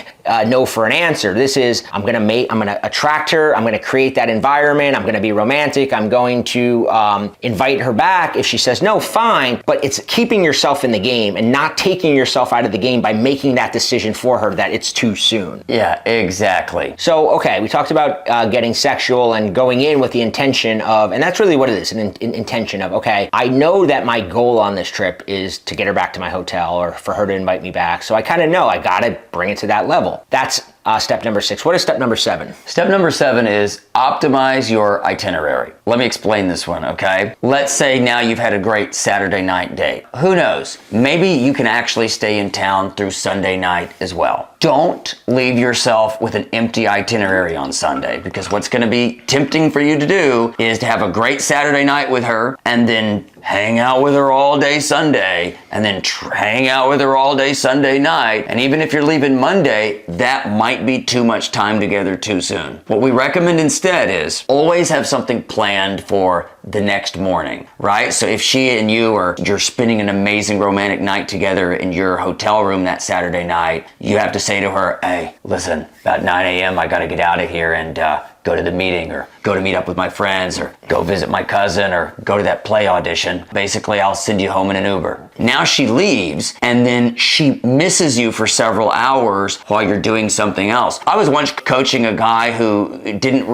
S1: no for an answer. This is, I'm gonna attract her, I'm gonna create that environment, I'm gonna be romantic, I'm going to invite her back. If she says no, fine, but it's keeping yourself in the game and not taking yourself out of the game by making that decision for her that it's too soon.
S2: Yeah, exactly.
S1: So, okay, we talked about getting sexual and going in with the intention of, and that's really what it is, an intention of, okay, I know that my goal on this trip is to get her back to my hotel or for her to invite me back. So I kind of know I gotta bring it to that level. That's step number 6. What is step number 7?
S2: Step number 7 is optimize your itinerary. Let me explain this one, okay? Let's say now you've had a great Saturday night date. Who knows? Maybe you can actually stay in town through Sunday night as well. Don't leave yourself with an empty itinerary on Sunday, because what's going to be tempting for you to do is to have a great Saturday night with her and then hang out with her all day Sunday and then hang out with her all day Sunday night. And even if you're leaving Monday, that might be too much time together too soon. What we recommend instead is always have something planned for the next morning, right? So if she and you're spending an amazing romantic night together in your hotel room that Saturday night, you have to say to her, hey, listen, about 9 a.m. I got to get out of here and go to the meeting, or go to meet up with my friends, or go visit my cousin, or go to that play audition. Basically, I'll send you home in an Uber. Now she leaves, and then she misses you for several hours while you're doing something else. I was once coaching a guy who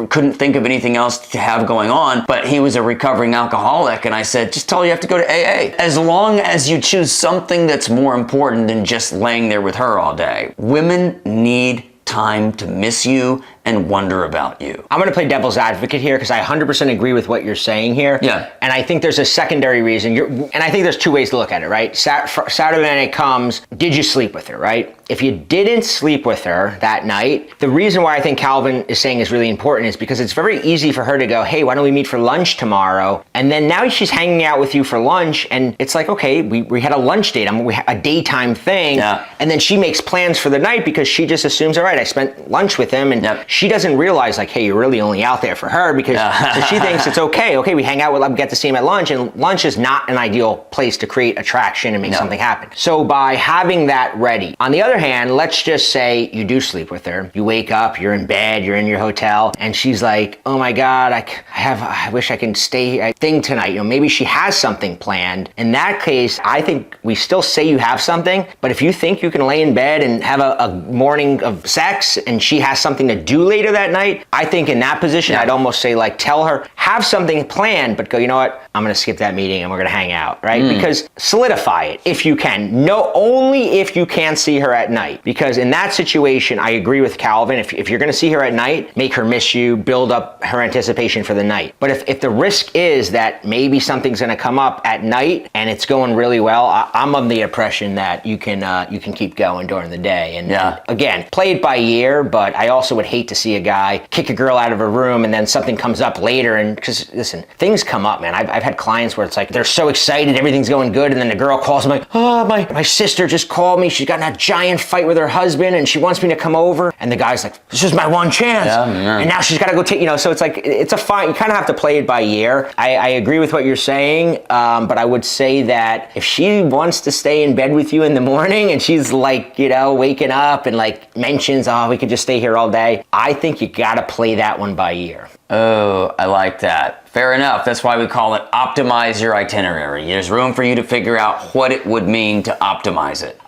S2: couldn't think of anything else to have going on, but he was a recovering alcoholic, and I said, just tell her you have to go to AA. As long as you choose something that's more important than just laying there with her all day. Women need time to miss you and wonder about you.
S1: I'm going to play devil's advocate here because I 100% agree with what you're saying here.
S2: Yeah.
S1: And I think there's a secondary reason. And I think there's 2 ways to look at it, right? Saturday night comes, did you sleep with her, right? If you didn't sleep with her that night, the reason why I think Calvin is saying is really important is because it's very easy for her to go, hey, why don't we meet for lunch tomorrow? And then now she's hanging out with you for lunch, and it's like, okay, we had a lunch date, we had a daytime thing, and then she makes plans for the night because she just assumes, all right, I spent lunch with him, and she doesn't realize like, hey, you're really only out there for her because so she thinks it's okay, we hang out with them, get to see him at lunch, and lunch is not an ideal place to create attraction and make something happen. So by having that ready, on the other hand, let's just say you do sleep with her, you wake up, you're in bed, you're in your hotel, and she's like, oh my God, I wish I can stay at thing tonight. You know, maybe she has something planned. In that case, I think we still say you have something, but if you think you can lay in bed and have a morning of sex and she has something to do later that night, I think in that position, I'd almost say like, tell her, have something planned, but go, you know what? I'm going to skip that meeting and we're going to hang out, right? Because solidify it if you can. No, only if you can see her at night. Because in that situation, I agree with Calvin. If you're going to see her at night, make her miss you, build up her anticipation for the night. But if the risk is that maybe something's going to come up at night and it's going really well, I'm of the impression that you can keep going during the day. And again, play it by ear, but I also would hate to see a guy kick a girl out of a room and then something comes up later. And because listen, things come up, man. I've had clients where it's like they're so excited, everything's going good, and then the girl calls them like, oh, my sister just called me. She's got in a giant fight with her husband and she wants me to come over. And the guy's like, this is my one chance. And now she's got to go take, so it's like, it's a fine, you kind of have to play it by ear. I agree with what you're saying, but I would say that if she wants to stay in bed with you in the morning and she's like, waking up and like mentions, oh, we could just stay here all day, I think you got to play that one by ear.
S2: Oh, I like that. Fair enough. That's why we call it optimize your itinerary. There's room for you to figure out what it would mean to optimize it.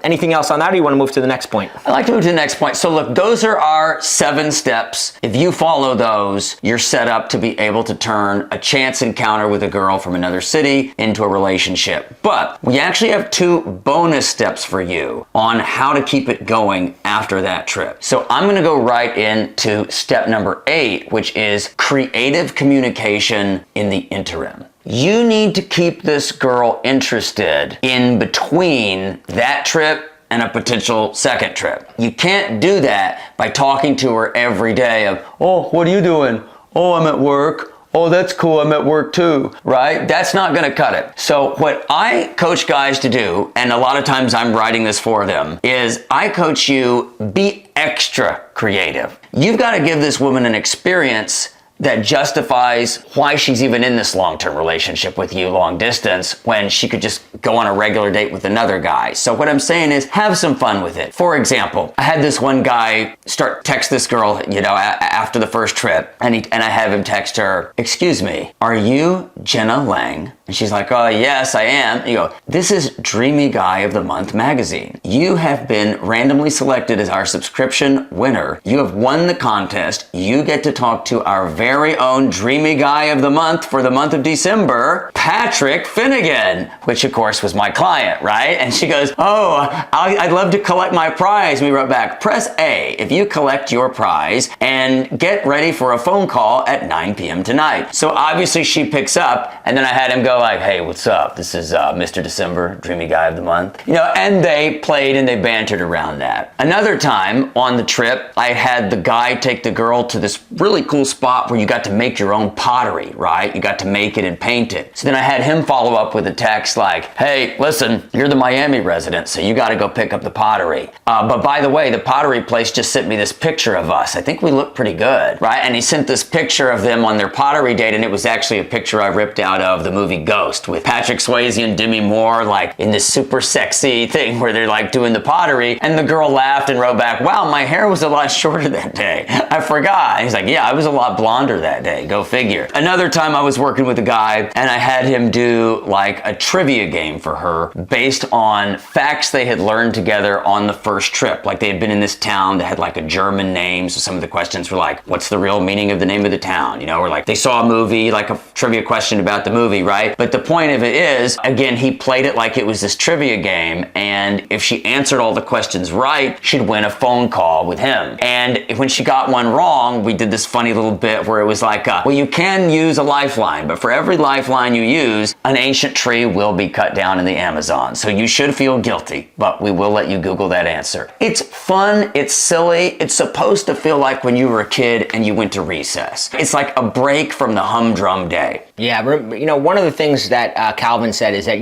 S1: Anything else on that, or you want to move to the next point?
S2: I'd like to move to the next point. So look, those are our 7 steps. If you follow those, you're set up to be able to turn a chance encounter with a girl from another city into a relationship. But we actually have 2 bonus steps for you on how to keep it going after that trip. So I'm going to go right into step number 8, which is creative communication in the interim. You need to keep this girl interested in between that trip and a potential second trip. You can't do that by talking to her every day of, oh, what are you doing? Oh, I'm at work. Oh, that's cool, I'm at work too, right? That's not gonna cut it. So what I coach guys to do, and a lot of times I'm writing this for them, is I coach you, be extra creative. You've gotta give this woman an experience that justifies why she's even in this long-term relationship with you, long distance, when she could just go on a regular date with another guy. So what I'm saying is, have some fun with it. For example, I had this one guy text this girl, after the first trip, and I have him text her, excuse me, are you Jenna Lang? And she's like, oh, yes, I am. You go, this is Dreamy Guy of the Month magazine. You have been randomly selected as our subscription winner. You have won the contest. You get to talk to our very own Dreamy Guy of the Month for the month of December, Patrick Finnegan, which of course was my client, right? And she goes, oh, I'd love to collect my prize. And we wrote back, press A if you collect your prize and get ready for a phone call at 9 p.m. tonight. So obviously she picks up, and then I had him go like, hey, what's up? This is Mr. December, Dreamy Guy of the Month. And they played and they bantered around that. Another time on the trip, I had the guy take the girl to this really cool spot where you got to make your own pottery, right? You got to make it and paint it. So then I had him follow up with a text like, hey, listen, you're the Miami resident, so you got to go pick up the pottery. But by the way, the pottery place just sent me this picture of us. I think we look pretty good, right? And he sent this picture of them on their pottery date, and it was actually a picture I ripped out of the movie Ghost with Patrick Swayze and Demi Moore like in this super sexy thing where they're like doing the pottery, and the girl laughed and wrote back, wow, my hair was a lot shorter that day. I forgot. And he's like, yeah, I was a lot blonder that day. Go figure. Another time I was working with a guy and I had him do like a trivia game for her based on facts they had learned together on the first trip. Like they had been in this town that had like a German name, so some of the questions were like, what's the real meaning of the name of the town? Or like they saw a movie, like a trivia question about the movie, right? But the point of it is, again, he played it like it was this trivia game, and if she answered all the questions right, she'd win a phone call with him. And when she got one wrong, we did this funny little bit where it was like, well, you can use a lifeline, but for every lifeline you use, an ancient tree will be cut down in the Amazon. So you should feel guilty, but we will let you Google that answer. It's fun, it's silly, it's supposed to feel like when you were a kid and you went to recess. It's like a break from the humdrum day.
S1: Yeah, one of the things that Calvin said is that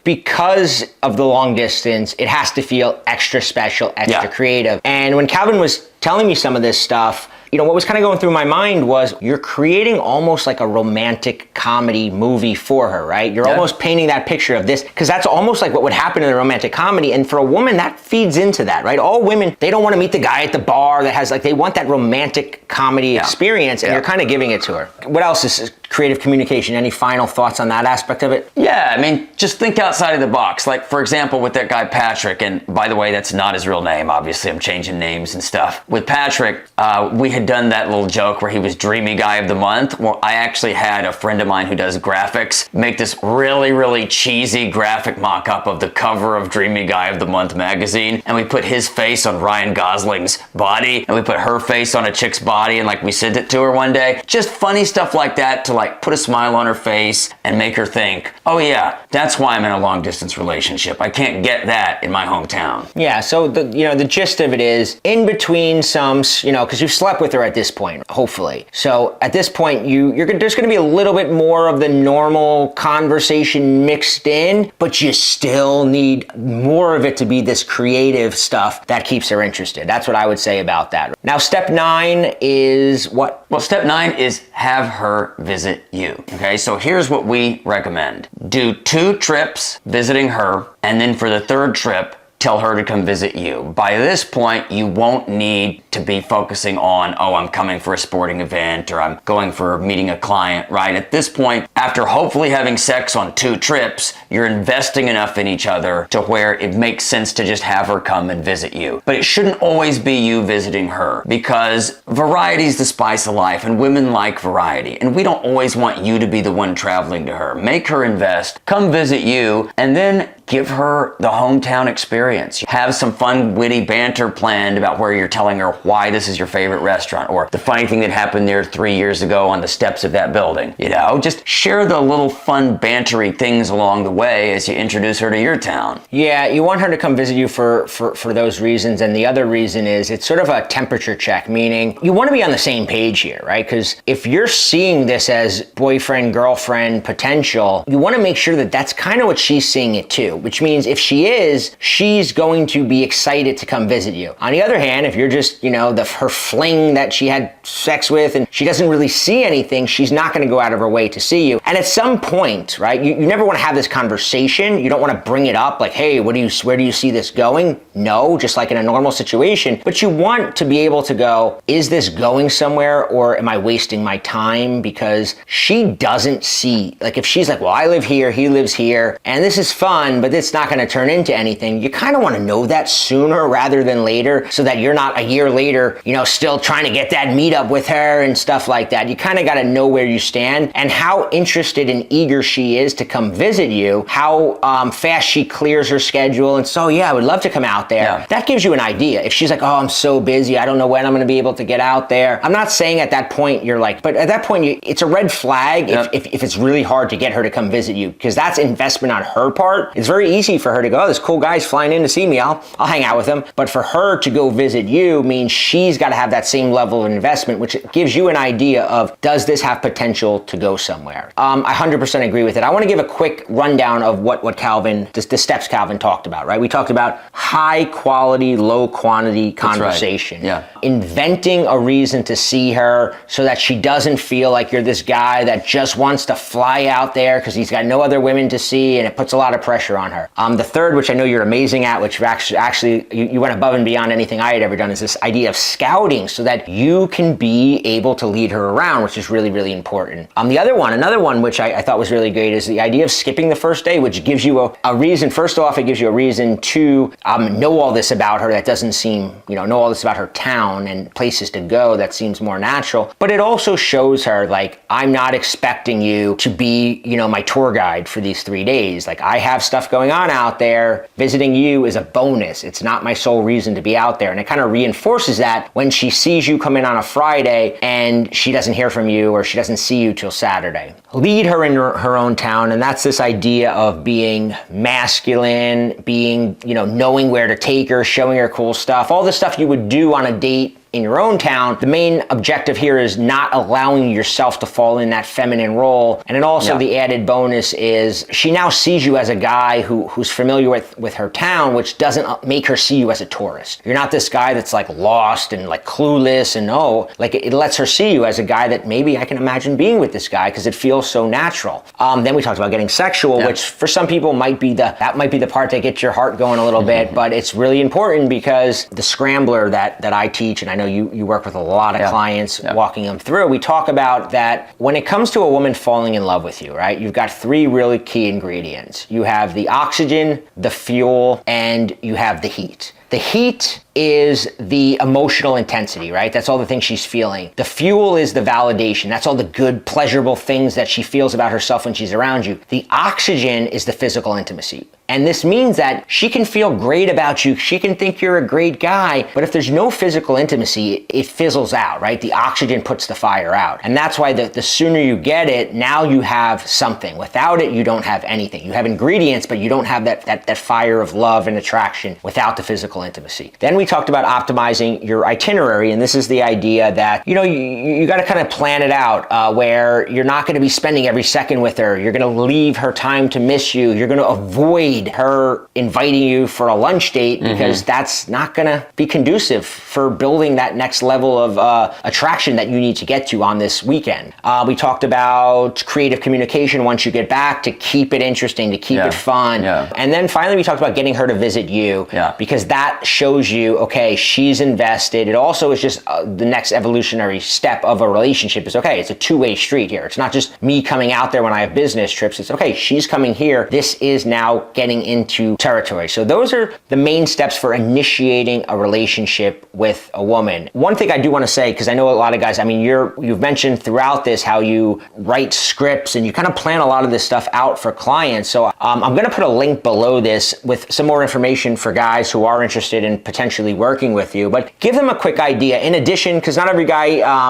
S1: because of the long distance, it has to feel extra special, extra creative. And when Calvin was telling me some of this stuff, what was kind of going through my mind was you're creating almost like a romantic comedy movie for her, right? You're almost painting that picture of this, because that's almost like what would happen in a romantic comedy. And for a woman, that feeds into that, right? All women, they don't want to meet the guy at the bar that has they want that romantic comedy experience, and you're kind of giving it to her. What else is creative communication? Any final thoughts on that aspect of it?
S2: Yeah, just think outside of the box. Like, for example, with that guy Patrick, and by the way, that's not his real name. Obviously, I'm changing names and stuff. With Patrick, we had done that little joke where he was Dreamy Guy of the Month. Well, I actually had a friend of mine who does graphics make this really, really cheesy graphic mock-up of the cover of Dreamy Guy of the Month magazine, and we put his face on Ryan Gosling's body, and we put her face on a chick's body, and we sent it to her one day. Just funny stuff like that to put a smile on her face and make her think, oh yeah, that's why I'm in a long distance relationship. I can't get that in my hometown.
S1: Yeah, so the gist of it is, in between some, because you've slept with her at this point, hopefully. So at this point, there's going to be a little bit more of the normal conversation mixed in, but you still need more of it to be this creative stuff that keeps her interested. That's what I would say about that. Now, step 9 is what?
S2: Well, step 9 is have her visit you. Okay, so here's what we recommend. Do 2 trips visiting her, and then for the 3rd trip, tell her to come visit you. By this point, you won't need to be focusing on, oh, I'm coming for a sporting event or I'm going for meeting a client, right? At this point, after hopefully having sex on 2 trips, you're investing enough in each other to where it makes sense to just have her come and visit you. But it shouldn't always be you visiting her, because variety is the spice of life and women like variety. And we don't always want you to be the one traveling to her. Make her invest, come visit you, and then give her the hometown experience. Have some fun, witty banter planned about where you're telling her why this is your favorite restaurant, or the funny thing that happened there 3 years ago on the steps of that building. You know, just share the little fun, bantery things along the way as you introduce her to your town.
S1: Yeah, you want her to come visit you for those reasons. And the other reason is it's sort of a temperature check, meaning you want to be on the same page here, right? Because if you're seeing this as boyfriend, girlfriend potential, you want to make sure that that's kind of what she's seeing it too, which means if she is, she's going to be excited to come visit you. On the other hand, if you're just, you know, her fling that she had sex with and she doesn't really see anything, she's not going to go out of her way to see you. And at some point, right, you never want to have this conversation. You don't want to bring it up like, hey, where do you see this going? No, just like in a normal situation. But you want to be able to go, is this going somewhere or am I wasting my time? Because she doesn't see, like if she's like, well, I live here, he lives here, and this is fun, but it's not going to turn into anything. You kind of want to know that sooner rather than later so that you're not a year later, you know, still trying to get that meetup with her and stuff like that. You kind of got to know where you stand and how interested and eager she is to come visit you, how fast she clears her schedule. And so, yeah, I would love to come out there. Yeah. That gives you an idea. If she's like, oh, I'm so busy, I don't know when I'm going to be able to get out there. I'm not saying at that point you're like, but at that point, it's a red flag if it's really hard to get her to come visit you, because that's investment on her part. It's very easy for her to go, oh, this cool guy's flying in to see me. I'll hang out with him. But for her to go visit you means she's got to have that same level of investment, which gives you an idea of, does this have potential to go somewhere? I 100% agree with it. I want to give a quick rundown of what Calvin, the steps Calvin talked about, right? We talked about high quality, low quantity conversation.
S2: Right. Yeah.
S1: Inventing a reason to see her so that she doesn't feel like you're this guy that just wants to fly out there because he's got no other women to see, and it puts a lot of pressure on her. The third, which I know you're amazing at, which actually you went above and beyond anything I had ever done, is this idea of scouting so that you can be able to lead her around, which is really, really important. Another one which I thought was really great is the idea of skipping the first day, which gives you a reason. First off, it gives you a reason to know all this about her that doesn't seem, know all this about her town and places to go that seems more natural. But it also shows her, like, I'm not expecting you to be, my tour guide for these 3 days. Like, I have stuff going on out there. Visiting you is a bonus. It's not my sole reason to be out there. And it kind of reinforces that when she sees you come in on a Friday and she doesn't hear from you or she doesn't see you till Saturday. Lead her in her own town. And that's this idea of being masculine, being, knowing where to take her, showing her cool stuff, all the stuff you would do on a date in your own town. The main objective here is not allowing yourself to fall in that feminine role. And then also the added bonus is she now sees you as a guy who's familiar with her town, which doesn't make her see you as a tourist. You're not this guy that's like lost and like clueless and it lets her see you as a guy that maybe I can imagine being with this guy because it feels so natural. Then we talked about getting sexual, which for some people might be the part that gets your heart going a little bit, but it's really important because the scrambler that I teach, and I know you work with a lot of clients walking them through. We talk about that when it comes to a woman falling in love with you, right? You've got 3 really key ingredients. You have the oxygen, the fuel, and you have the heat. The heat is the emotional intensity, right? That's all the things she's feeling. The fuel is the validation. That's all the good, pleasurable things that she feels about herself when she's around you. The oxygen is the physical intimacy. And this means that she can feel great about you. She can think you're a great guy. But if there's no physical intimacy, it fizzles out, right? The oxygen puts the fire out. And that's why the sooner you get it, now you have something. Without it, you don't have anything. You have ingredients, but you don't have that fire of love and attraction without the physical intimacy. Then we talked about optimizing your itinerary. And this is the idea that, you got to kind of plan it out where you're not going to be spending every second with her. You're going to leave her time to miss you. You're going to avoid her inviting you for a lunch date because that's not going to be conducive for building that next level of attraction that you need to get to on this weekend. We talked about creative communication once you get back to keep it interesting, to keep it fun. And then finally we talked about getting her to visit you because that that shows you, okay, she's invested. It also is just the next evolutionary step of a relationship is, okay, it's a two-way street here. It's not just me coming out there when I have business trips. It's, okay, she's coming here. This is now getting into territory. So those are the main steps for initiating a relationship with a woman. One thing I do want to say, because I know a lot of guys, I mean, you've mentioned throughout this how you write scripts and you kind of plan a lot of this stuff out for clients. So I'm going to put a link below this with some more information for guys who are interested in potentially working with you, but give them a quick idea. In addition, because not every guy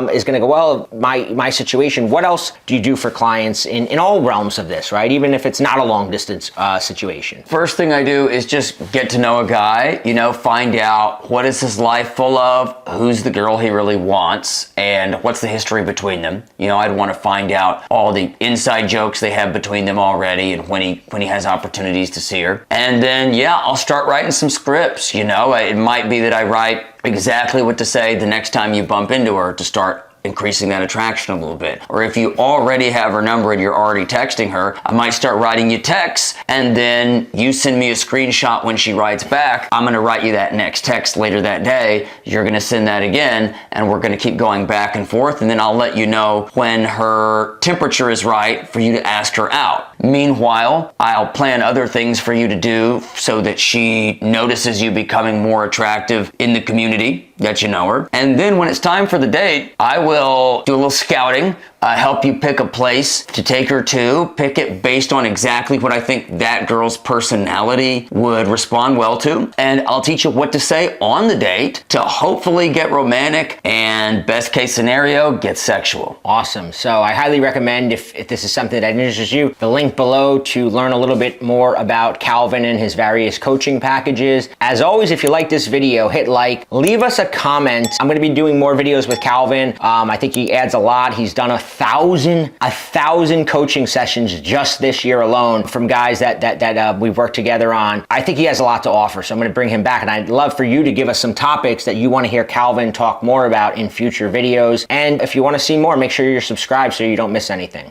S1: is going to go, well, my situation, what else do you do for clients in all realms of this, right? Even if it's not a long distance situation.
S2: First thing I do is just get to know a guy, find out what is his life full of, who's the girl he really wants, and what's the history between them. I'd want to find out all the inside jokes they have between them already and when he has opportunities to see her. And then, I'll start writing some scripts. It might be that I write exactly what to say the next time you bump into her to start increasing that attraction a little bit. Or if you already have her number and you're already texting her, I might start writing you texts, and then you send me a screenshot when she writes back. I'm going to write you that next text later that day. You're going to send that again, and we're going to keep going back and forth, and then I'll let you know when her temperature is right for you to ask her out. Meanwhile, I'll plan other things for you to do so that she notices you becoming more attractive in the community that you know her. And then when it's time for the date, I will do a little scouting, help you pick a place to take her to, pick it based on exactly what I think that girl's personality would respond well to. And I'll teach you what to say on the date to hopefully get romantic and, best case scenario, get sexual.
S1: Awesome. So I highly recommend, if this is something that interests you, the link below to learn a little bit more about Calvin and his various coaching packages. As always, if you like this video, hit like, leave us a comment. I'm going to be doing more videos with Calvin. I think he adds a lot. He's done a thousand coaching sessions just this year alone from guys that we've worked together on. I think he has a lot to offer, so I'm going to bring him back, and I'd love for you to give us some topics that you want to hear Calvin talk more about in future videos. And if you want to see more, make sure you're subscribed so you don't miss anything.